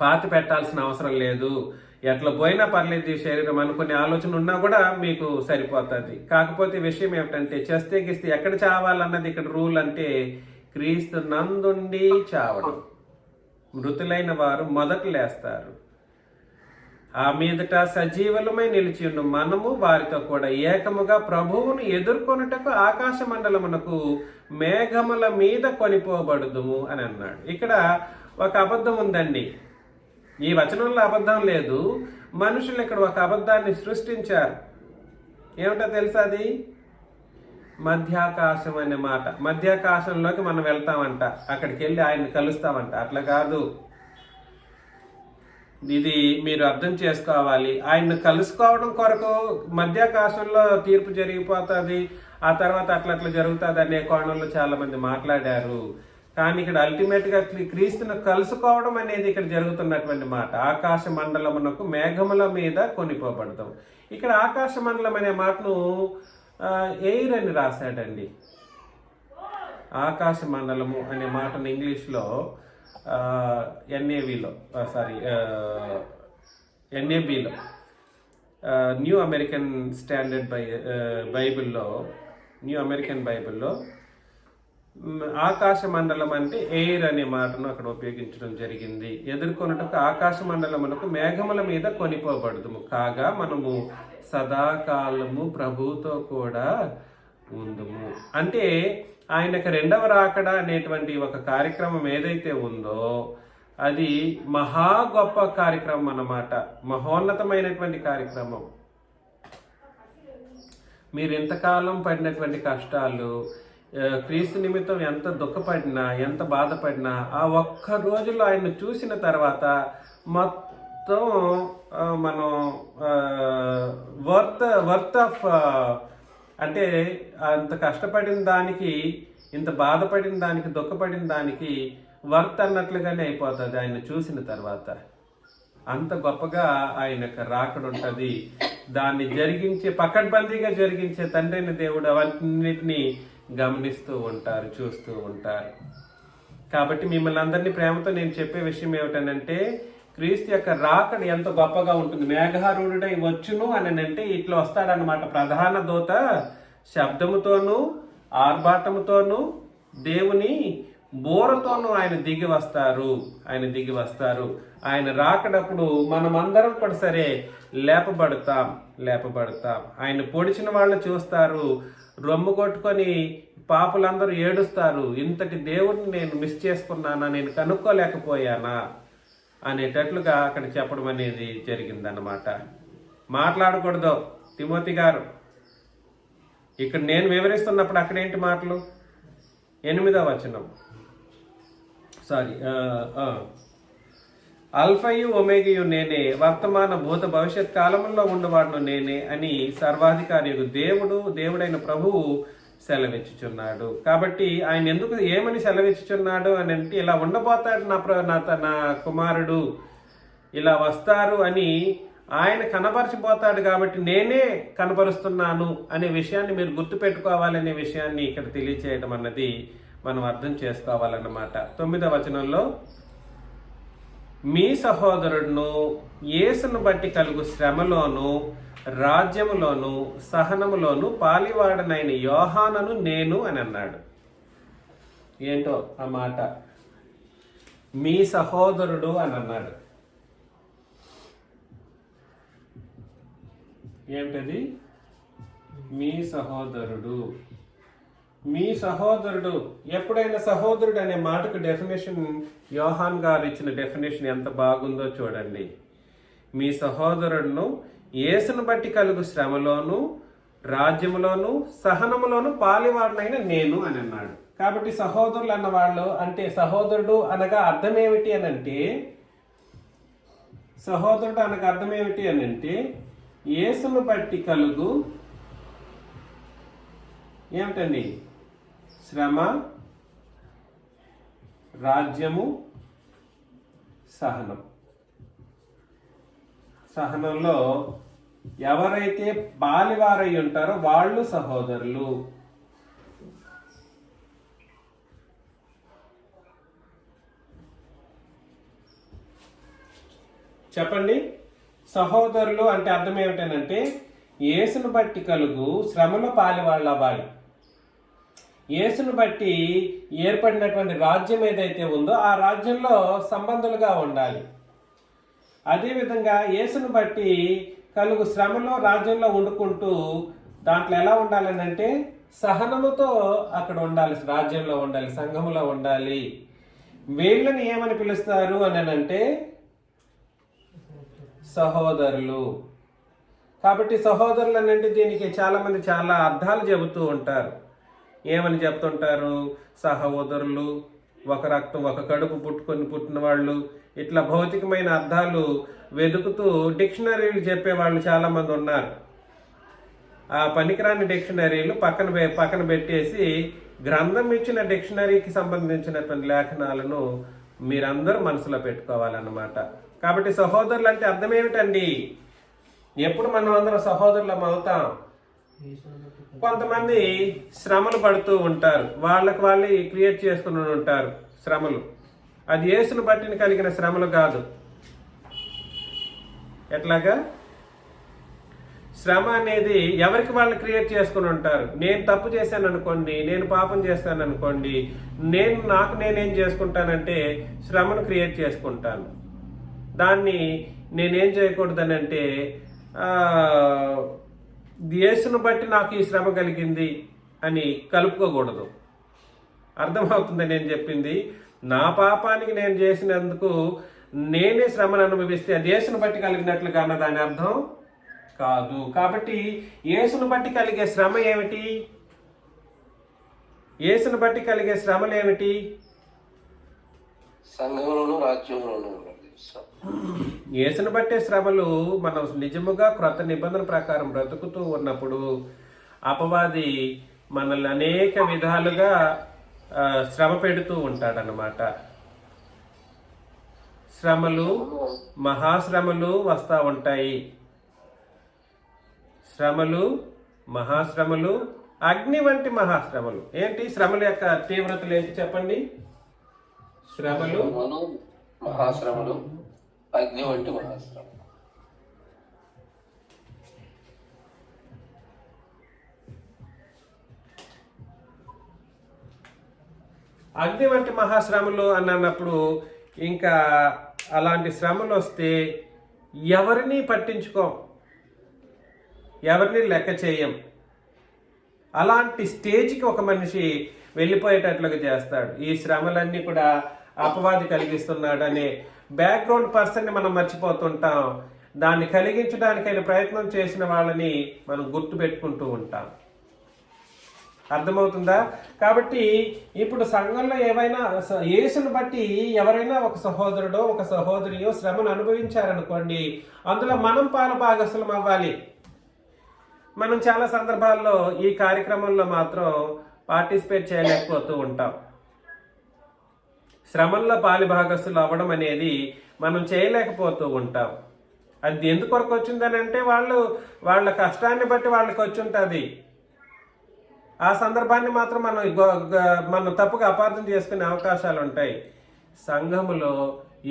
పాతి పెట్టాల్సిన అవసరం లేదు, ఎట్లా పోయినా పర్లేదు ఈ శరీరం అనుకునే ఆలోచన ఉన్నా కూడా మీకు సరిపోతుంది. కాకపోతే విషయం ఏమిటంటే చేస్తే గిస్తే ఎక్కడ చావాలన్నది ఇక్కడ రూల్. అంటే క్రీస్తు నందుండి చావడం. మృతులైన వారు మొదట లేస్తారు. ఆ మీదట సజీవులమై నిలిచి ఉన్న మనము వారితో కూడా ఏకముగా ప్రభువును ఎదుర్కొనుటకు ఆకాశ మండలమునకు మేఘముల మీద కొనిపోబడుదుము అని అన్నాడు. ఇక్కడ ఒక అబద్ధం ఉందండి. ఈ వచనంలో అబద్ధం లేదు. మనుషులు ఇక్కడ ఒక అబద్ధాన్ని సృష్టించారు. ఏమిటో తెలుసా? అది మధ్యాకాశం అనే మాట. మధ్యాకాశంలోకి మనం వెళ్తామంట, అక్కడికి వెళ్ళి ఆయన్ని కలుస్తామంట. అట్లా కాదు. ఇది మీరు అర్థం చేసుకోవాలి. ఆయన్ని కలుసుకోవడం కొరకు మధ్యాకాశంలో తీర్పు జరిగిపోతుంది, ఆ తర్వాత అట్లా జరుగుతుంది అనే కోణంలో చాలా మంది మాట్లాడారు. కానీ ఇక్కడ అల్టిమేట్ గా క్రీస్తును కలుసుకోవడం అనేది ఇక్కడ జరుగుతున్నటువంటి మాట. ఆకాశ మండలమునకు మేఘముల మీద కొనిపోబడతాం. ఇక్కడ ఆకాశ మండలం అనే మాటను ఎయిర్ అని రాశాడండి. ఆకాశ మండలము అనే మాటను ఇంగ్లీష్లో ఎన్ఏబిలో న్యూ అమెరికన్ స్టాండర్డ్ బైబిల్లో న్యూ అమెరికన్ బైబిల్లో ఆకాశ మండలం అంటే ఎయిర్ అనే మాటను అక్కడ ఉపయోగించడం జరిగింది. ఎదుర్కొన్నట్టుకు ఆకాశ మండలమునకు మేఘముల మీద కొనిపోబడదుము, కాగా మనము సదాకాలము ప్రభువుతో కూడా ఉందుము. అంటే ఆయనకు రెండవ రాకడ అనేటువంటి ఒక కార్యక్రమం ఏదైతే ఉందో అది మహా గొప్ప కార్యక్రమం అన్నమాట. మహోన్నతమైనటువంటి కార్యక్రమం. మీరు ఇంతకాలం పడినటువంటి కష్టాలు, క్రీస్తు నిమిత్తం ఎంత దుఃఖపడినా, ఎంత బాధపడినా, ఆ ఒక్క రోజులో ఆయన్ని చూసిన తర్వాత మొత్తం మనం వర్త్ ఆఫ్ అంటే అంత కష్టపడిన దానికి, ఇంత బాధపడిన దానికి, దుఃఖపడిన దానికి వర్త్ అన్నట్లుగానే అయిపోతుంది ఆయన చూసిన తర్వాత. అంత గొప్పగా ఆయనకు రాకడ ఉంటుంది. దాన్ని పకడ్బందీగా జరిగించే తండ్రిని దేవుడు అవన్నిటినీ గమనిస్తూ ఉంటారు, చూస్తూ ఉంటారు. కాబట్టి మిమ్మల్ని అందరినీ ప్రేమతో నేను చెప్పే విషయం ఏమిటనంటే, క్రీస్తు యొక్క రాకడ ఎంత గొప్పగా ఉంటుంది. మేఘారూఢుడై వచ్చును అని అంటే ఇట్లా వస్తాడనమాట. ప్రధాన దూత శబ్దముతోనూ ఆర్భాటముతోనూ దేవుని బోరతోనూ ఆయన దిగి వస్తారు. ఆయన రాకడప్పుడు మనమందరం కూడా సరే లేపబడతాం. ఆయన పొడిచిన వాళ్ళు చూస్తారు, రొమ్ము కొట్టుకొని పాపులందరూ ఏడుస్తారు. ఇంతటి దేవుడిని నేను మిస్ చేసుకున్నానా, నేను కనుక్కోలేకపోయానా అనేటట్లుగా అక్కడ చెప్పడం అనేది జరిగిందన్నమాట. మాట్లాడకూడదు తిమోతి గారు. ఇక్కడ నేను వివరిస్తున్నప్పుడు అక్కడేంటి మాటలు? 8వ వచనం, అల్ఫయు ఒమేగయు నేనే, వర్తమాన భూత భవిష్యత్ కాలంలో ఉండవాడును నేనే అని సర్వాధికారి దేవుడైన ప్రభువు సెలవిచ్చుచున్నాడు. కాబట్టి ఆయన ఎందుకు ఏమని సెలవిచ్చుచున్నాడు అని అంటే, ఇలా ఉండబోతాడు నా కుమారుడు, ఇలా వస్తారు అని ఆయన కనపరచిపోతాడు కాబట్టి నేనే కనపరుస్తున్నాను అనే విషయాన్ని మీరు గుర్తుపెట్టుకోవాలనే విషయాన్ని ఇక్కడ తెలియచేయడం అన్నది మనం అర్థం చేసుకోవాలన్నమాట. 9వ వచనంలో, మీ సహోదరుడును యేసును బట్టి కలుగు శ్రమలోను రాజ్యములోను సహనములోను పాలివాడనైన యోహానను నేను అని అన్నాడు. ఏంటో ఆ మాట, మీ సహోదరుడు అని అన్నాడు. ఏమిటది? మీ సహోదరుడు. మీ సహోదరుడు. ఎప్పుడైనా సహోదరుడు అనే మాటకు డెఫినేషన్ యోహాన్ గారు ఇచ్చిన డెఫినేషన్ ఎంత బాగుందో చూడండి. మీ సహోదరుడును యేసును బట్టి కలుగు శ్రమలోను రాజ్యములోను సహనములోను పాలివాడినైన నేను అని అన్నాడు. కాబట్టి సహోదరులు అన్న వాళ్ళు అంటే సహోదరుడు అనగా అర్థం ఏమిటి అని అంటే, సహోదరుడు అనగా అర్థం ఏమిటి అని అంటే యేసును బట్టి కలుగు ఏమిటండి? శ్రమ, రాజ్యము, సహనం. సహనంలో ఎవరైతే బాలివారై ఉంటారో వాళ్ళు సహోదరులు. చెప్పండి, సహోదరులు అంటే అర్థం ఏమిటనంటే యేసును బట్టి కలుగు శ్రమలో పాలివాళ్ళ అవ్వాలి. యేసును బట్టి ఏర్పడినటువంటి రాజ్యం ఏదైతే ఉందో ఆ రాజ్యంలో సంబంధులుగా ఉండాలి. అదేవిధంగా యేసును బట్టి కలుగు శ్రమలో రాజ్యంలో వండుకుంటూ దాంట్లో ఎలా ఉండాలని అంటే సహనముతో అక్కడ ఉండాలి, రాజ్యంలో ఉండాలి, సంఘములో ఉండాలి. వీళ్ళని ఏమని పిలుస్తారు అని అంటే సహోదరులు. కాబట్టి సహోదరులు అని అంటే దీనికి చాలా మంది చాలా అర్థాలు చెబుతూ ఉంటారు. ఏమని చెప్తుంటారు? సహోదరులు, ఒక రక్తం ఒక కడుపు పుట్టిన వాళ్ళు, ఇట్లా భౌతికమైన అర్థాలు వెతుకుతూ డిక్షనరీలు చెప్పేవాళ్ళు చాలా మంది ఉన్నారు. ఆ పనికిరాని డిక్షనరీలు పక్కన పెట్టేసి గ్రంథం ఇచ్చిన డిక్షనరీకి సంబంధించినటువంటి లేఖనాలను మీరందరూ మనసులో పెట్టుకోవాలన్నమాట. కాబట్టి సహోదరులు అంటే అర్థం ఏమిటండి? ఎప్పుడు మనం అందరం సహోదరులం అవుతాం? కొంతమంది శ్రమలు పడుతూ ఉంటారు, వాళ్ళకి వాళ్ళే క్రియేట్ చేసుకుని ఉంటారు శ్రమలు. అది యేసును బట్టిన కలిగిన శ్రమలు కాదు. ఎట్లాగా? శ్రమ అనేది ఎవరికి వాళ్ళు క్రియేట్ చేసుకుని ఉంటారు. నేను తప్పు చేశాను అనుకోండి, నేను పాపం చేస్తాను అనుకోండి, నాకు నేనేం చేసుకుంటానంటే శ్రమను క్రియేట్ చేసుకుంటాను. దాన్ని నేనేం చేయకూడదని అంటే యేసును బట్టి నాకు ఈ శ్రమ కలిగింది అని కలుపుకోకూడదు. అర్థమవుతుంది నేను చెప్పింది? నా పాపానికి నేను చేసినందుకు నేనే శ్రమను అనుభవిస్తే అది యేసును బట్టి కలిగినట్లుగా అన్న దాని అర్థం కాదు. కాబట్టి యేసును బట్టి కలిగే శ్రమ ఏమిటి? యేసును బట్టి కలిగే శ్రమలు ఏమిటి? సంఘంలోను రాజ్యంలోను. యేసును బట్టే శ్రమలు మనం నిజముగా క్రొత్త నిబంధన ప్రకారం బ్రతుకుతూ ఉన్నప్పుడు అపవాది మనల్ని అనేక విధాలుగా శ్రమ పెడుతూ ఉంటాడనమాట. శ్రమలు, మహాశ్రమలు వస్తూ ఉంటాయి. శ్రమలు, మహాశ్రమలు, అగ్ని వంటి మహాశ్రమలు. ఏంటి శ్రమల యొక్క తీవ్రతలు ఏంటి చెప్పండి? శ్రమలు, మహాశ్రమలు, అగ్ని వంటి మహాశ్రమ. అగ్ని వంటి మహాశ్రమలు అన్నప్పుడు ఇంకా అలాంటి శ్రమలు వస్తే ఎవరిని పట్టించుకోం, ఎవరిని లెక్క చేయం. అలాంటి స్టేజ్కి ఒక మనిషి వెళ్ళిపోయేటట్లుగా చేస్తాడు. ఈ శ్రమలన్నీ కూడా అపవాది కలిగిస్తున్నాడు అనే బ్యాక్గ్రౌండ్ పర్సన్ని మనం మర్చిపోతుంటాం. దాన్ని కలిగించడానికైనా ప్రయత్నం చేసిన వాళ్ళని మనం గుర్తు పెట్టుకుంటూ ఉంటాం. అర్థమవుతుందా? కాబట్టి ఇప్పుడు సంఘంలో ఏవైనా యేసును బట్టి ఎవరైనా ఒక సహోదరుడో ఒక సహోదరియో శ్రమను అనుభవించారనుకోండి, అందులో మనం పాలుభాగస్సులం అవ్వాలి. మనం చాలా సందర్భాల్లో ఈ కార్యక్రమంలో మాత్రం పార్టిసిపేట్ చేయలేకపోతూ ఉంటాం. శ్రమల్లో పాలుభాగస్సులు అవ్వడం అనేది మనం చేయలేకపోతూ ఉంటాం. అది ఎందుకొరకు వచ్చిందని అంటే వాళ్ళ కష్టాన్ని బట్టి వాళ్ళకి వచ్చి ఉంటుంది. ఆ సందర్భాన్ని మాత్రం మనం తప్పుగా అపార్థం చేసుకునే అవకాశాలు ఉంటాయి. సంఘములో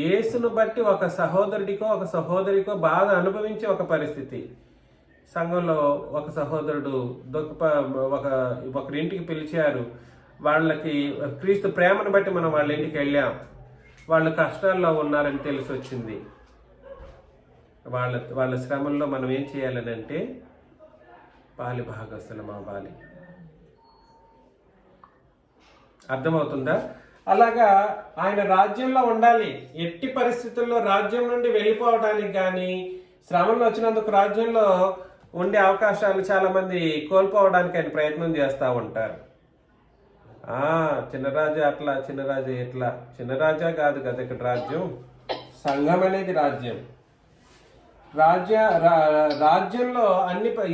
యేసును బట్టి ఒక సహోదరుడికో ఒక సహోదరికో బాధ అనుభవించే ఒక పరిస్థితి. సంఘంలో ఒక సహోదరుడు ఒకరింటికి పిలిచారు. వాళ్ళకి క్రీస్తు ప్రేమను బట్టి మనం వాళ్ళ ఇంటికి వెళ్ళాం. వాళ్ళు కష్టాల్లో ఉన్నారని తెలిసి వచ్చింది. వాళ్ళ శ్రమల్లో మనం ఏం చేయాలని అంటే పాలుభాగస్సులం అవ్వాలి. అర్థమవుతుందా? అలాగా ఆయన రాజ్యంలో ఉండాలి. ఎట్టి పరిస్థితుల్లో రాజ్యం నుండి వెళ్ళిపోవడానికి కానీ, శ్రమలు వచ్చినందుకు రాజ్యంలో ఉండే అవకాశాలు చాలా మంది కోల్పోవడానికి ఆయన ప్రయత్నం చేస్తూ ఉంటారు. చిన్నరాజా అట్లా, చిన్నరాజా ఎట్లా, చిన్నరాజా కాదు కదా ఇక్కడ రాజ్యం, సంఘం అనేది రాజ్యం. రాజ్యంలో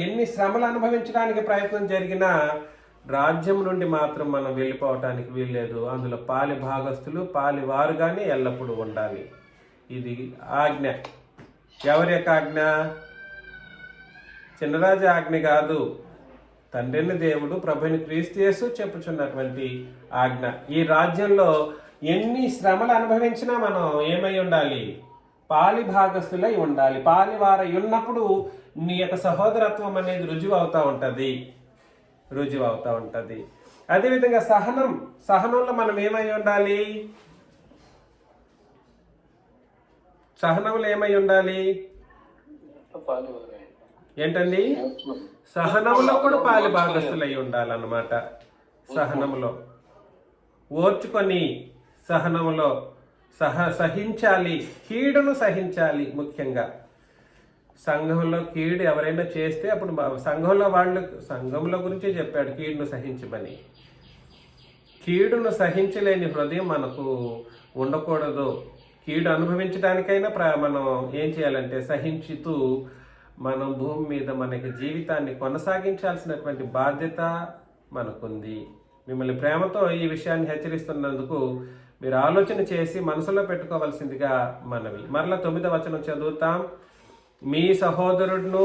ఎన్ని శ్రమలు అనుభవించడానికి ప్రయత్నం జరిగినా రాజ్యం నుండి మాత్రం మనం వెళ్ళిపోవటానికి వీల్లేదు. అందులో పాలి భాగస్తులు, పాలి వారుగానే ఎల్లప్పుడూ ఉండాలి. ఇది ఆజ్ఞ. ఎవరి యొక్క ఆజ్ఞ? చిన్నరాజు ఆజ్ఞ కాదు, తండ్రిని దేవుడు ప్రభుని క్రీస్తు యేసు చెప్పుచున్నటువంటి ఆజ్ఞ. ఈ రాజ్యంలో ఎన్ని శ్రమలు అనుభవించినా మనం ఏమై ఉండాలి? పాలి భాగస్తులై ఉండాలి. పాలి వారై ఉన్నప్పుడు నీ యొక్క సహోదరత్వం అనేది రుజువు అవుతా ఉంటుంది. అదేవిధంగా సహనంలో మనం ఏమై ఉండాలి? సహనంలో ఏమై ఉండాలి? ఏంటండి? సహనంలో కూడా పాలి భాగస్తులై ఉండాలన్నమాట. సహనంలో ఓర్చుకొని, సహనంలో సహించాలి, కీడును సహించాలి. ముఖ్యంగా సంఘంలో కీడు ఎవరైనా చేస్తే అప్పుడు సంఘంలో గురించి చెప్పాడు, కీడును సహించమని. కీడును సహించలేని హృదయం మనకు ఉండకూడదు. కీడు అనుభవించడానికైనా మనం ఏం చేయాలంటే సహించుతూ మనం భూమి మీద మనకి జీవితాన్ని కొనసాగించాల్సినటువంటి బాధ్యత మనకుంది. మిమ్మల్ని ప్రేమతో ఈ విషయాన్ని హెచ్చరిస్తున్నందుకు మీరు ఆలోచన చేసి మనసులో పెట్టుకోవాల్సిందిగా మనవి. మరలా 9వ వచనం చదువుతాం. మీ సహోదరుడును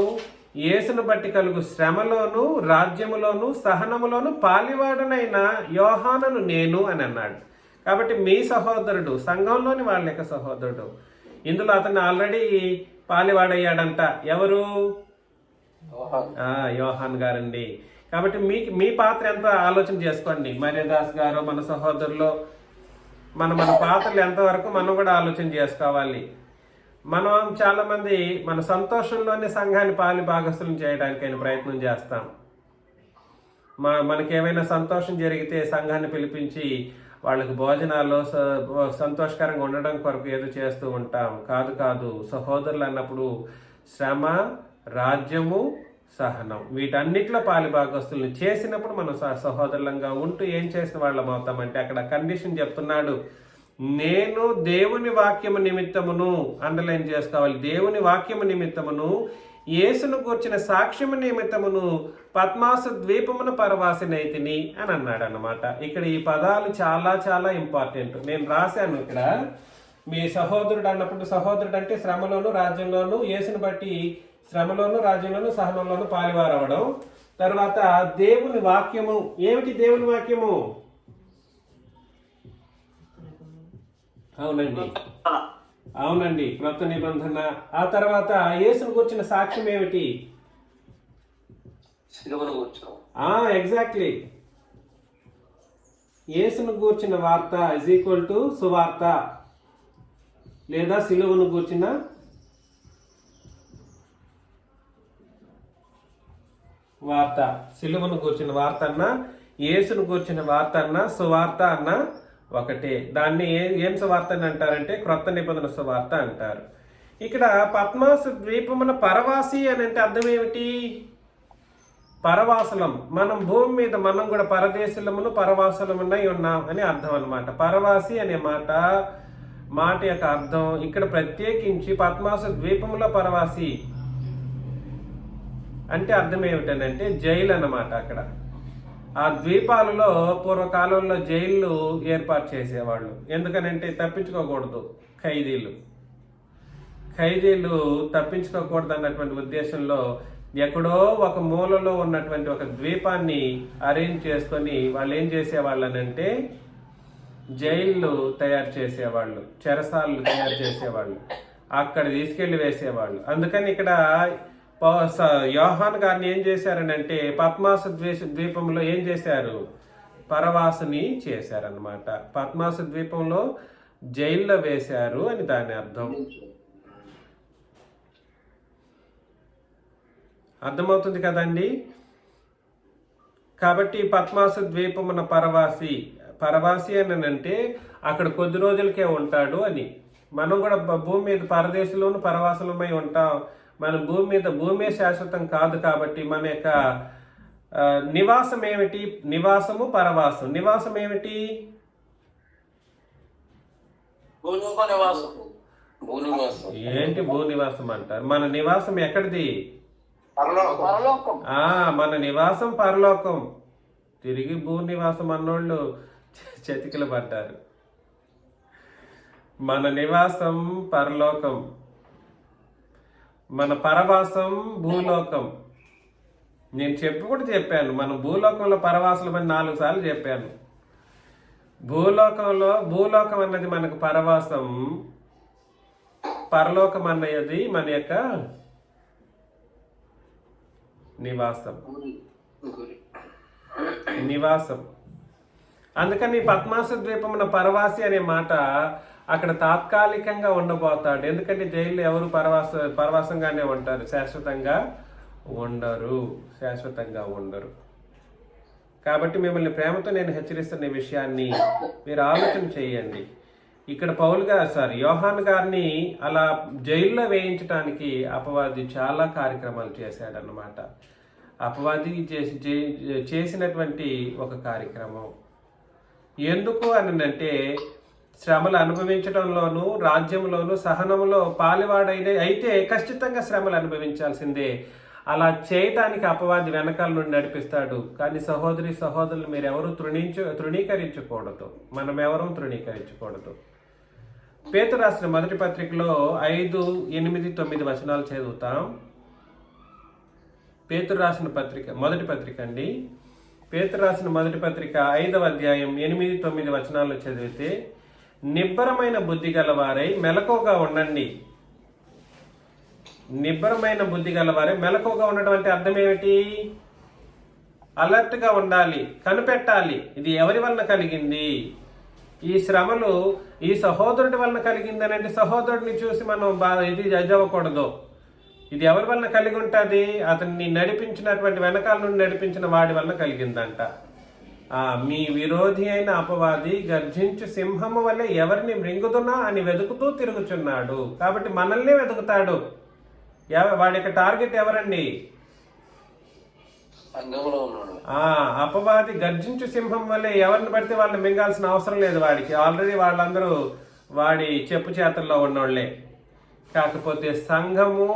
యేసును బట్టి కలుగు శ్రమలోను, రాజ్యములోను, సహనములోను పాలివాడునైన యోహానును నేను అని అన్నాడు. కాబట్టి మీ సహోదరుడు, సంఘంలోని వాళ్ళ యొక్క సహోదరుడు. ఇందులో అతను ఆల్రెడీ పాలివాడయ్యాడంట. ఎవరు? యోహాన్ గారండి. కాబట్టి మీ పాత్ర ఎంత ఆలోచన చేసుకోండి. మరియదాస్ గారు, మన సహోదరులు, మన పాత్రలు ఎంతవరకు మనం కూడా ఆలోచన చేసుకోవాలి. మనం చాలా మంది మన సంతోషంలోనే సంఘాన్ని పాలి భాగస్తులను చేయడానికి ప్రయత్నం చేస్తాం. మనకేమైనా సంతోషం జరిగితే సంఘాన్ని పిలిపించి వాళ్ళకి భోజనాల్లో సంతోషకరంగా ఉండడం కొరకు ఏదో చేస్తూ ఉంటాం. కాదు, సహోదరులు అన్నప్పుడు శ్రమ, రాజ్యము, సహనం వీటన్నిటిలో పాలిభాగస్తులను చేసినప్పుడు మనం సహోదరులంగా ఉంటూ ఏం చేసిన వాళ్ళం అవుతామంటే అక్కడ కండిషన్ చెప్తున్నాడు. నేను దేవుని వాక్యము నిమిత్తమును, అండర్లైన్ చేసుకోవాలి, దేవుని వాక్యము నిమిత్తమును, యేసును కూర్చిన సాక్ష్యము నిమిత్తమును పద్మాసు ద్వీపమున పరవాసినైతిని అని అన్నాడు అన్నమాట. ఇక్కడ ఈ పదాలు చాలా చాలా ఇంపార్టెంట్. నేను రాశాను ఇక్కడ. మీ సహోదరుడు అన్నప్పుడు, సహోదరుడు అంటే శ్రమలోను, రాజ్యంలోను, యేసును బట్టి శ్రమలోను, రాజ్యంలోను, సహనంలోను పాలివారవడం. తర్వాత దేవుని వాక్యము. ఏమిటి దేవుని వాక్యము? అవునండి, క్రొత్త నిబంధన. ఆ తర్వాత యేసును గురించిన సాక్ష్యం ఏమిటి? ఎగ్జాక్ట్లీ. యేసును గూర్చిన వార్త ఇజ్ ఈక్వల్ టు సువార్త, లేదా సిలువను గూర్చిన వార్త. సిలువను గూర్చిన వార్త అన్నా, యేసును గూర్చిన వార్త అన్నా, సువార్త అన్నా ఒకటే. దాన్ని ఏం సువార్త అని అంటారంటే క్రొత్త నిబంధన సువార్త అంటారు. ఇక్కడ పద్మాసు ద్వీపమున పరవాసి అని అంటే అర్థం ఏమిటి? పరవాసులం. మనం భూమి మీద మనం కూడా పరదేశులమును పరవాసులమునై ఉన్నాం అని అర్థం అన్నమాట. పరవాసి అనే మాట యొక్క అర్థం ఇక్కడ ప్రత్యేకించి పద్మాసు ద్వీపములో పరవాసి అంటే అర్థం ఏమిటనంటే జైలు అన్నమాట. అక్కడ ఆ ద్వీపాలలో పూర్వకాలంలో జైళ్ళు ఏర్పాటు చేసేవాళ్ళు. ఎందుకనంటే తప్పించుకోకూడదు, ఖైదీలు తప్పించుకోకూడదు అన్నటువంటి ఉద్దేశంలో ఎక్కడో ఒక మూలలో ఉన్నటువంటి ఒక ద్వీపాన్ని అరేంజ్ చేసుకొని వాళ్ళు ఏం చేసేవాళ్ళు అనంటే జైళ్ళు తయారు చేసేవాళ్ళు, చెరసాలు తయారు చేసేవాళ్ళు, అక్కడ తీసుకెళ్లి వేసేవాళ్ళు. అందుకని ఇక్కడ యోహాన్ గారిని ఏం చేశారనంటే పద్మాసు ద్వీపంలో ఏం చేశారు? పరవాసుని చేశారనమాట. పద్మాసు ద్వీపంలో జైల్లో వేశారు అని దాని అర్థం. అర్థమవుతుంది కదండి? కాబట్టి పద్మాసు ద్వీపమున పరవాసి అని అంటే అక్కడ కొద్ది రోజులకే ఉంటాడు అని. మనం కూడా భూమి మీద పరదేశంలోను పరవాసులమై ఉంటాం. మన భూమి మీద భూమే శాశ్వతం కాదు కాబట్టి మన యొక్క నివాసం ఏమిటి? నివాసము పరవాసం. నివాసం ఏమిటి? ఏంటి భూనివాసం అంటారు? మన నివాసం ఎక్కడిది? మన నివాసం పరలోకం. తిరిగి భూనివాసం అన్నోళ్ళు చతికిల పడ్డారు. మన నివాసం పరలోకం, మన పరవాసం భూలోకం. నేను చెప్పాను, మనం భూలోకంలో పరవాసులమని 4 సార్లు చెప్పాను. భూలోకం అన్నది మనకు పరవాసం, పరలోకం అన్నది మన యొక్క నివాసం. అందుకని పద్మాస ద్వీపమున పరవాసి అనే మాట అక్కడ తాత్కాలికంగా ఉండబోతాడు. ఎందుకంటే జైల్లో ఎవరు పరవాసంగానే ఉంటారు, శాశ్వతంగా ఉండరు. కాబట్టి మిమ్మల్ని ప్రేమతో నేను హెచ్చరిస్తున్న విషయాన్ని మీరు ఆలోచన చేయండి. ఇక్కడ యోహాను గారిని అలా జైల్లో వేయించడానికి అపవాది చాలా కార్యక్రమాలు చేశాడన్నమాట. అపవాది చేసినటువంటి ఒక కార్యక్రమం ఎందుకు అని అంటే, శ్రమలు అనుభవించడంలోనూ రాజ్యంలోనూ సహనంలో అయితే ఖచ్చితంగా శ్రమలు అనుభవించాల్సిందే. అలా చేయటానికి అపవాది వెనకాల నుండి నడిపిస్తాడు. కానీ సహోదరులు మీరెవరూ తృణీకరించకూడదు. మనం ఎవరూ తృణీకరించకూడదు. పేతురు రాసిన మొదటి పత్రికలో 5, 8, 9 వచనాలు చదువుతాం. పేతురు రాసిన మొదటి పత్రిక అండి. పేతురు రాసిన మొదటి పత్రిక 5వ అధ్యాయం 8, 9 వచనాల్లో చదివితే, నిబ్బరమైన బుద్ధి గలవారై మెలకువగా ఉండండి. నిబ్బరమైన బుద్ధి గలవారై మెలకువగా ఉండడం అంటే అర్థం ఏమిటి? అలర్ట్గా ఉండాలి, కనిపెట్టాలి. ఇది ఎవరి వలన కలిగింది? ఈ శ్రమలు ఈ సహోదరుడి వలన కలిగిందని అంటే సహోదరుడిని చూసి మనం ఇది అవ్వకూడదు. ఇది ఎవరి వలన కలిగి ఉంటుంది? అతన్ని నడిపించినటువంటి వెనకాల నుండి నడిపించిన వాడి వలన కలిగిందంట. మీ విరోధి అయిన అపవాది గర్జించు సింహము వలె ఎవరిని మృంగుదునా అని వెతుకుతూ తిరుగుచున్నాడు. కాబట్టి మనల్ని వెతుకుతాడు. వాడి యొక్క టార్గెట్ ఎవరండి? అపవాది గర్జించు సింహం వల్లే ఎవరిని పడితే వాళ్ళని మింగాల్సిన అవసరం లేదు వాడికి. ఆల్రెడీ వాళ్ళందరూ వాడి చెప్పు చేతల్లో ఉన్నోళ్లే. కాకపోతే సంఘము,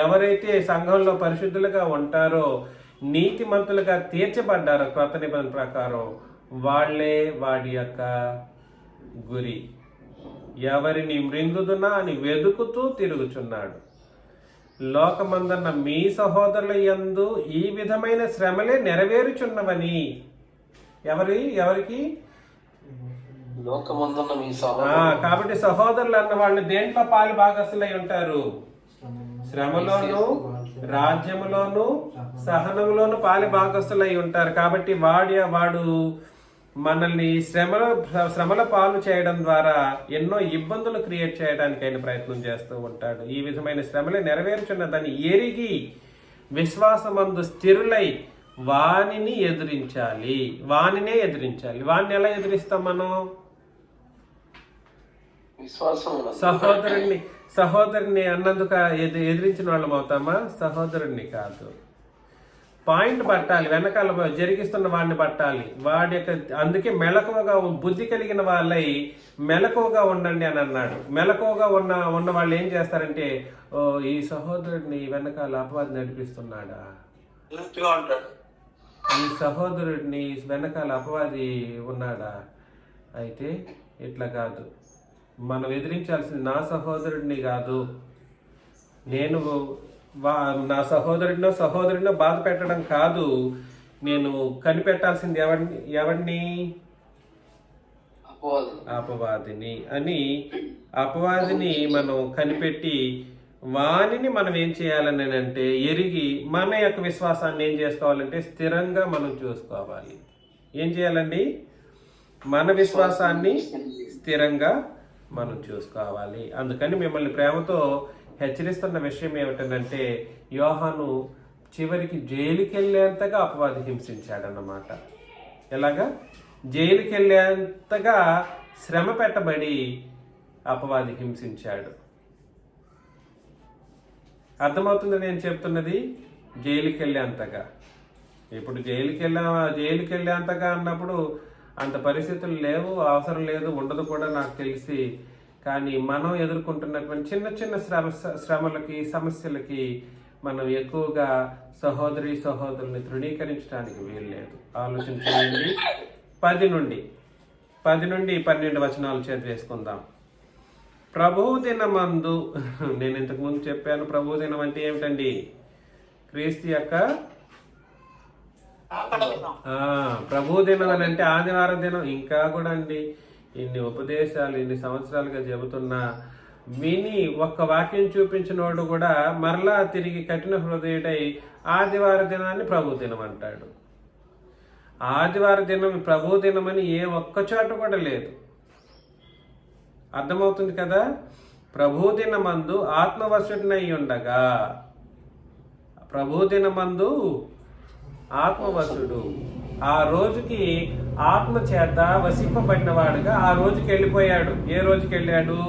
ఎవరైతే సంఘంలో పరిశుద్ధులుగా ఉంటారో, నీతిమంతులుగా తీర్చబడ్డారో క్రొత్త నిబంధన ప్రకారం, వాళ్లే వాడి యొక్క గురి. ఎవరిని మృంగుదునా అని వెదుకుతూ తిరుగుచున్నాడు. లోకమందన్న మీ సహోదరుల యందు ఈ విధమైన శ్రమలే నెరవేరుచున్నవని. ఎవరికి? కాబట్టి సహోదరులు అన్న వాళ్ళు దేంట్లో పాలు భాగస్తులై ఉంటారు? శ్రమలోను, రాజ్యములోను, సహనంలోను పాలు భాగస్తులై ఉంటారు. కాబట్టి వాడు మనల్ని శ్రమల పాలు చేయడం ద్వారా ఎన్నో ఇబ్బందులు క్రియేట్ చేయడానికి ఆయన ప్రయత్నం చేస్తూ ఉంటాడు. ఈ విధమైన శ్రమలే నెరవేర్చున్నదని ఎరిగి విశ్వాసమందు స్థిరులై వానినే ఎదిరించాలి. వాణ్ణి ఎలా ఎదిరిస్తాం మనం? సహోదరుని అన్నందుకు ఎదిరించిన వాళ్ళం అవుతామా? సహోదరుణ్ణి కాదు. పాయింట్ పట్టాలి, వెనకాల జరిగిస్తున్న వాడిని పట్టాలి. వాడి యొక్క అందుకే మెలకువగా బుద్ధి కలిగిన వాళ్ళై మెలకువగా ఉండండి అని అన్నాడు. మెలకువగా ఉన్న వాళ్ళు ఏం చేస్తారంటే, ఈ సహోదరుడిని వెనకాల అపవాది నడిపిస్తున్నాడా, ఈ సహోదరుడిని వెనకాల అపవాది ఉన్నాడా, అయితే ఇట్లా కాదు, మనం ఎదిరించాల్సింది నా సహోదరుడిని కాదు, నేను నా సహోదరుడినో బాధ పెట్టడం కాదు, నేను కనిపెట్టాల్సింది ఎవరిని? అపవాదిని అని. అపవాదిని మనం కనిపెట్టి వానిని మనం ఏం చేయాలని అంటే ఎరిగి మన యొక్క విశ్వాసాన్ని ఏం చేసుకోవాలంటే స్థిరంగా మనం చూసుకోవాలి. ఏం చేయాలండి? మన విశ్వాసాన్ని స్థిరంగా మనం చూసుకోవాలి. అందుకని మిమ్మల్ని ప్రేమతో హెచ్చరిస్తున్న విషయం ఏమిటంటే, యోహాను చివరికి జైలుకి వెళ్ళేంతగా అపవాది హింసించాడన్నమాట. ఎలాగా? జైలుకి వెళ్ళేంతగా శ్రమ పెట్టబడి అపవాది హింసించాడు. అర్థమవుతుంది నేను చెప్తున్నది? జైలుకి వెళ్ళేంతగా. ఇప్పుడు జైలుకి వెళ్ళేంతగా అన్నప్పుడు అంత పరిస్థితులు లేవు, అవసరం లేదు, ఉండదు కూడా నాకు తెలిసి. కానీ మనం ఎదుర్కొంటున్నటువంటి చిన్న చిన్న శ్రమలకి, సమస్యలకి మనం ఎక్కువగా సహోదరుల్ని తృణీకరించడానికి వీల్లేదు. ఆలోచన చేయండి. 10 నుండి 12 వచనాలు చదివేసుకుందాం. ప్రభువు దినమందు, నేను ఇంతకుముందు చెప్పాను ప్రభువు దినం అంటే ఏమిటండి? క్రీస్తు యొక్క ప్రభు దినం అని అంటే ఆదివారం దినం. ఇంకా కూడా అండి, ఇన్ని ఉపదేశాలు ఇన్ని సంవత్సరాలుగా చెబుతున్నా విని ఒక్క వాక్యం చూపించినోడు కూడా మరలా తిరిగి కఠిన హృదయుడై ఆదివార దినాన్ని ప్రభు దినం అంటాడు. ఆదివార దినం ప్రభు దినం అని ఏ ఒక్క చోట కూడా లేదు. అర్థమవుతుంది కదా? ప్రభు దినమందు ఆత్మవశుడినై ఉండగా, ప్రభు దినమందు ఆత్మవశుడు, ఆ రోజుకి ఆత్మ చేత వసింపబడినవాడుగా ఆ రోజుకి వెళ్ళిపోయాడు. ఏ రోజుకి వెళ్ళాడు?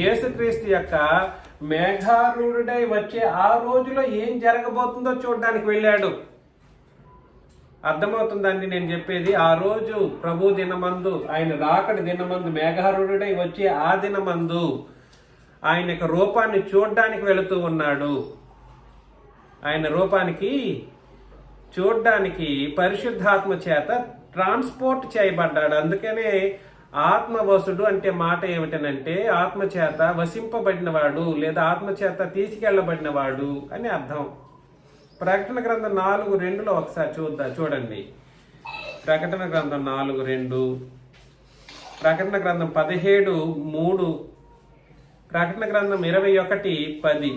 యేసుక్రీస్తు యొక్క మేఘారూఢుడై వచ్చే ఆ రోజులో ఏం జరగబోతుందో చూడడానికి వెళ్ళాడు. అర్థమవుతుందండి నేను చెప్పేది? ఆ రోజు ప్రభు దినమందు, ఆయన రాకడి దినమందు, మేఘారూఢుడై వచ్చే ఆ దినమందు ఆయన యొక్క రూపాన్ని చూడడానికి వెళుతూ ఉన్నాడు. ఆయన రూపానికి చూడ్డానికి పరిశుద్ధాత్మ చేత ట్రాన్స్పోర్ట్ చేయబడ్డాడు. అందుకనే ఆత్మవశుడు అంటే మాట ఏమిటనంటే ఆత్మ చేత వసింపబడినవాడు లేదా ఆత్మ చేత తీసుకెళ్లబడినవాడు అని అర్థం. ప్రకటన గ్రంథం 4:2 ఒకసారి చూడండి. ప్రకటన గ్రంథం 4:2, ప్రకటన గ్రంథం 17:3, ప్రకటన గ్రంథం 21:10.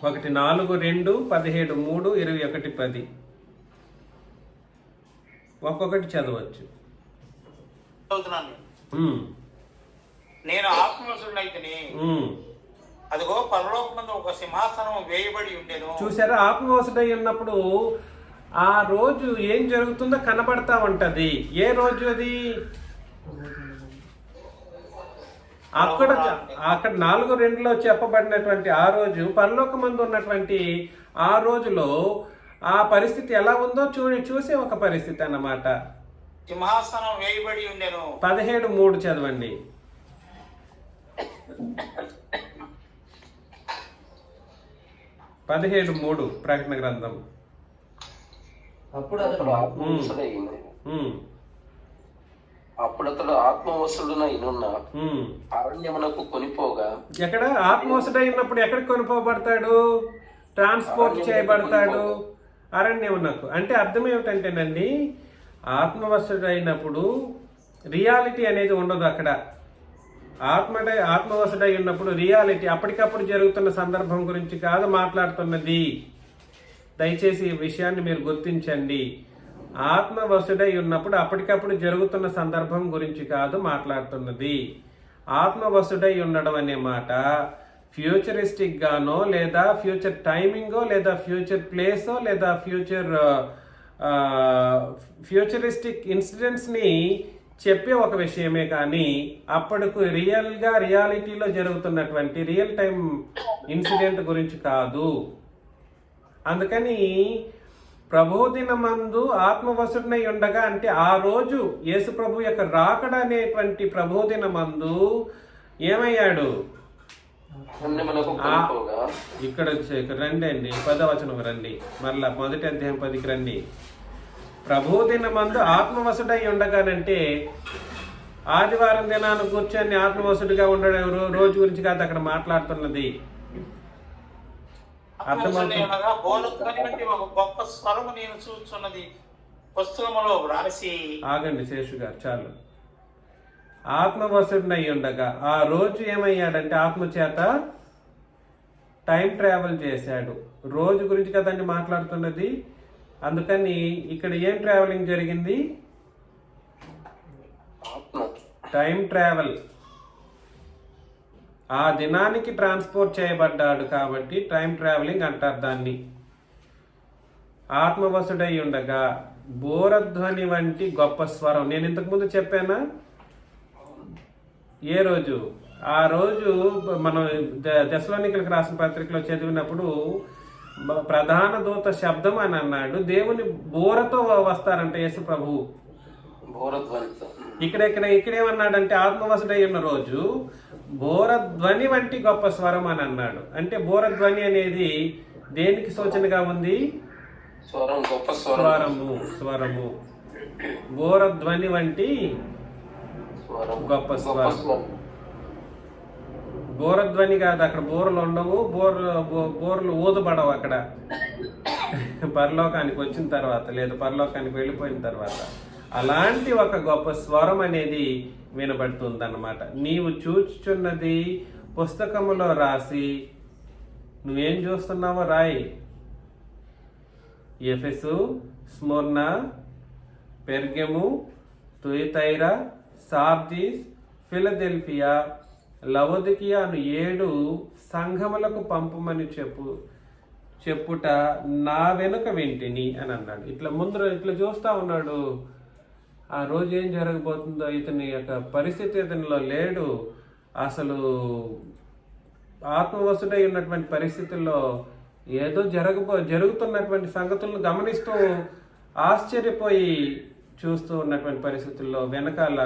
1 4 2 17 3 21 10. ఒక్కొక్కటి చదవచ్చు. నేను ఆత్మవశుడైతిని, అదిగో పరలోకమందు ఒక సింహాసనం వేయబడి ఉండెను. చూసారా? ఆత్మవశుడై ఉన్నప్పుడు ఆ రోజు ఏం జరుగుతుందో కనబడతా ఉంటది. ఏ రోజు అది? అక్కడ 4:2 చెప్పబడినటువంటి ఆ రోజు, పరలోకమందు ఉన్నటువంటి ఆ రోజులో ఆ పరిస్థితి ఎలా ఉందో చూసే ఒక పరిస్థితి అన్నమాట. సింహాసనం వేయబడి ఉండెను. 17:3 చదవండి. 17:3 ప్రకటన గ్రంథం. అప్పుడు అతడు ఆత్మవశుడునైనున్న అరణ్యమునకు కొనిపోగా. ఎక్కడ ఆత్మవశుడైనప్పుడు ఎక్కడికి కొనిపోబడతాడు? ట్రాన్స్పోర్ట్ చేయబడతాడు అరణ్యమునకు. అంటే అర్థం ఏమిటంటేనండి, ఆత్మవశుడైనప్పుడు రియాలిటీ అనేది ఉండదు అక్కడ. ఆత్మవశుడై ఉన్నప్పుడు రియాలిటీ అప్పటికప్పుడు జరుగుతున్న సందర్భం గురించి కాదు మాట్లాడుతున్నది. దయచేసి ఈ విషయాన్ని మీరు గుర్తించండి. ఆత్మవశుడై ఉన్నప్పుడు అప్పటికప్పుడు జరుగుతున్న సందర్భం గురించి కాదు మాట్లాడుతున్నది. ఆత్మవశుడై ఉండడం అనే మాట ఫ్యూచరిస్టిక్ గానో లేదా ఫ్యూచర్ టైమింగో లేదా ఫ్యూచర్ ప్లేసో లేదా ఫ్యూచరిస్టిక్ ఇన్సిడెంట్స్ ని చెప్పే ఒక విషయమే కానీ అప్పటికు రియాలిటీలో జరుగుతున్నటువంటి రియల్ టైం ఇన్సిడెంట్ గురించి కాదు. అందుకని ప్రభుదినమందు ఆత్మవశుడై ఉండగా అంటే ఆ రోజు యేసు ప్రభు యొక్క రాకడ అనేటువంటి ప్రభుదినమందు ఏమయ్యాడు? ఇక్కడ రండి అండి, 10వ వచనం రండి, మరలా 1వ అధ్యాయం 10కి రండి. ప్రభుదినమందు ఆత్మవశుడై ఉండగానంటే ఆదివారం దినాన్ని కూర్చొని ఆత్మవశుడిగా ఉండడం రోజు గురించి కాదు అక్కడ మాట్లాడుతున్నది. గొప్ప స్వరము నేను చూస్తున్నది పుస్తకములో వ్రాసి. ఆగండి శేషు గారు, చాలు. ఆత్మవశుడినై ఉండగా ఆ రోజు ఏమయ్యాడంటే ఆత్మ చేత టైం ట్రావెల్ చేశాడు. రోజు గురించి కదండి మాట్లాడుతున్నది. అందుకని ఇక్కడ ఏం ట్రావెలింగ్ జరిగింది? Time travel. ఆ దినానికి ట్రాన్స్పోర్ట్ చేయబడ్డాడు కాబట్టి టైం ట్రావెలింగ్ అంటారు దాన్ని. ఆత్మవశుడై ఉండగా బోరధ్వని వంటి గొప్ప స్వరం. నేను ఇంతకుముందు చెప్పానా? ఏ రోజు? ఆ రోజు మనం తెస్సలోనికీయులకు రాసిన పత్రికలో చదివినప్పుడు ప్రధాన దూత శబ్దం అని అన్నాడు. దేవుని బోరతో వస్తారంట యేసు ప్రభువు. ఇక్కడేమన్నాడంటే ఆత్మవశుడై ఉన్న రోజు బోరధ్వని వంటి గొప్ప స్వరం అని అన్నాడు. అంటే బోరధ్వని అనేది దేనికి సూచనగా ఉంది? స్వరము. బోరధ్వని వంటి గొప్ప స్వరం. బోరధ్వని కాదు, అక్కడ బోర్లు ఉండవు, బోర్లు ఊదబడవు అక్కడ పరలోకానికి వచ్చిన తర్వాత, లేదా పరలోకానికి వెళ్ళిపోయిన తర్వాత. అలాంటి ఒక గొప్ప స్వరం అనేది వినబడుతుందన్నమాట. నీవు చూచుచున్నది పుస్తకములో రాసి, నువ్వేం చూస్తున్నావో రాయి. ఎఫెసు, స్ముర్నా, పెర్గెము, తుయతైరా, సార్దీస్, ఫిలదెల్ఫియా, లవొదికియా అను 7 సంఘములకు పంపమని చెప్పుట నా వెనుక వింటిని అని అన్నాడు. ఇట్లా చూస్తా ఉన్నాడు. ఆ రోజు ఏం జరగబోతుందో, ఇతని యొక్క పరిస్థితి ఇతనిలో లేడు. అసలు ఆత్మవశుడై ఉన్నటువంటి పరిస్థితుల్లో ఏదో జరుగుతున్నటువంటి సంగతులను గమనిస్తూ ఆశ్చర్యపోయి చూస్తూ ఉన్నటువంటి పరిస్థితుల్లో వెనకాల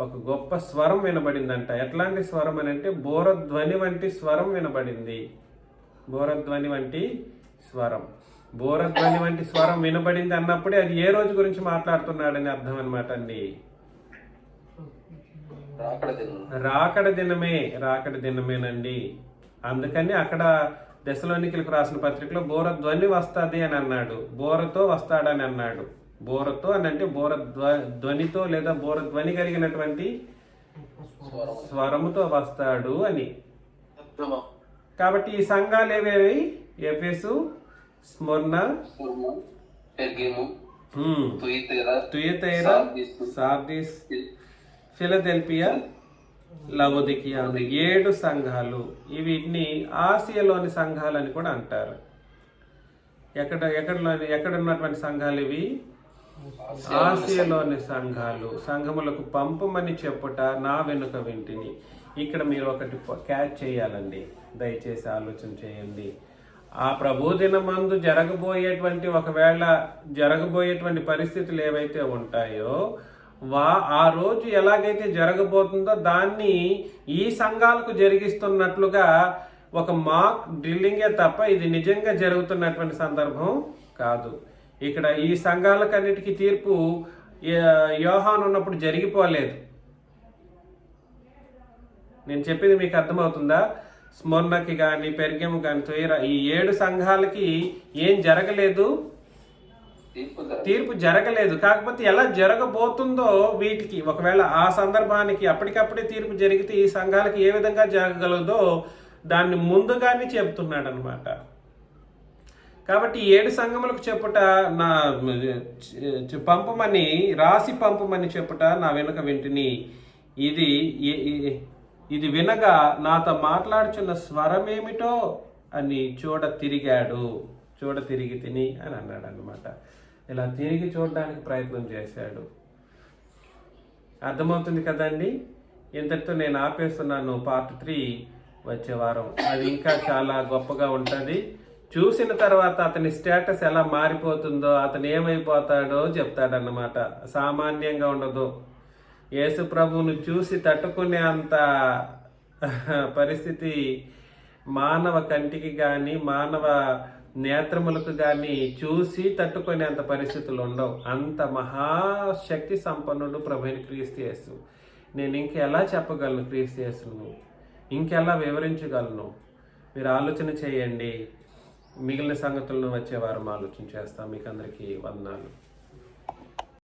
ఒక గొప్ప స్వరం వినబడిందంట. ఎట్లాంటి స్వరం అని అంటే బోరధ్వని వంటి స్వరం వినబడింది. బోరధ్వని వంటి స్వరం వినబడింది అన్నప్పుడే అది ఏ రోజు గురించి మాట్లాడుతున్నాడని అర్థం అనమాట అండి. రాకడ దినమేనండి. అందుకని అక్కడ తెస్సలోనికీయులకు రాసిన పత్రికలో బోరధ్వని వస్తుంది అని అన్నాడు. బోరతో వస్తాడని అన్నాడు. బోరతో అని అంటే ధ్వనితో లేదా బోరధ్వని కలిగినటువంటి స్వరముతో వస్తాడు అని. కాబట్టి ఈ సంఘాలు ఏవేవి? ఎఫెసు, స్ముర్నా, తుయతైరా, సార్దీస్, ఫిలదెల్ఫియా, లవొదికియా 7 సంఘాలు. వీటిని ఆసియాలోని సంఘాలని కూడా అంటారు. ఎక్కడ ఉన్నటువంటి సంఘాలు ఇవి? ఆసియాలోని సంఘాలు. సంఘములకు పంపమని చెప్పుట నా వెనుక వింటిని. ఇక్కడ మీరు ఒకటి క్యాచ్ చేయాలండి, దయచేసి ఆలోచన చేయండి. ఆ ప్రభుదినమందు జరగబోయేటువంటి పరిస్థితులు ఏవైతే ఉంటాయో ఆ రోజు ఎలాగైతే జరగబోతుందో దాన్ని ఈ సంఘాలకు జరిగిస్తున్నట్లుగా ఒక మాక్ డ్రిల్లింగే తప్ప ఇది నిజంగా జరుగుతున్నటువంటి సందర్భం కాదు. ఇక్కడ ఈ సంఘాలకన్నిటికీ తీర్పు యోహాను ఉన్నప్పుడు జరిగిపోలేదు. నేను చెప్పింది మీకు అర్థమవుతుందా? స్ముర్నాకి కానీ, పెర్గెము కానీ, తుయతైరా, ఈ 7 సంఘాలకి ఏం జరగలేదు? తీర్పు జరగలేదు. కాకపోతే ఎలా జరగబోతుందో వీటికి, ఒకవేళ ఆ సందర్భానికి అప్పటికప్పుడే తీర్పు జరిగితే ఈ సంఘాలకి ఏ విధంగా జరగగలదో దాన్ని ముందుగానే చెప్తున్నాడు అనమాట. కాబట్టి 7 సంఘములకు చెప్పుట నా రాసి పంపమని చెప్పుట నా వెనుక వింటిని. ఇది వినగా నాతో మాట్లాడుచున్న స్వరమేమిటో అని చూడ తిరిగి తిని అని అన్నాడు అనమాట. ఇలా తిరిగి చూడడానికి ప్రయత్నం చేశాడు. అర్థమవుతుంది కదండి? ఇంతటితో నేను ఆపేస్తున్నాను. పార్ట్ 3 వచ్చే వారం అది ఇంకా చాలా గొప్పగా ఉంటుంది. చూసిన తర్వాత అతని స్టేటస్ ఎలా మారిపోతుందో, అతను ఏమైపోతాడో చెప్తాడన్నమాట. సామాన్యంగా ఉండదు. యేసు ప్రభువును చూసి తట్టుకునే అంత పరిస్థితి మానవ కంటికి కానీ, మానవ నేత్రములకు కానీ చూసి తట్టుకునే అంత పరిస్థితులు ఉండవు. అంత మహాశక్తి సంపన్నుడు ప్రభువైన క్రీస్తు యేసు. నేను ఇంకెలా చెప్పగలను క్రీస్తు యేసును? ఇంకెలా వివరించగలను? మీరు ఆలోచన చేయండి. మిగిలిన సంగతులను వచ్చే వారం ఆలోచన చేస్తాం. మీకు అందరికీ వందనాలు.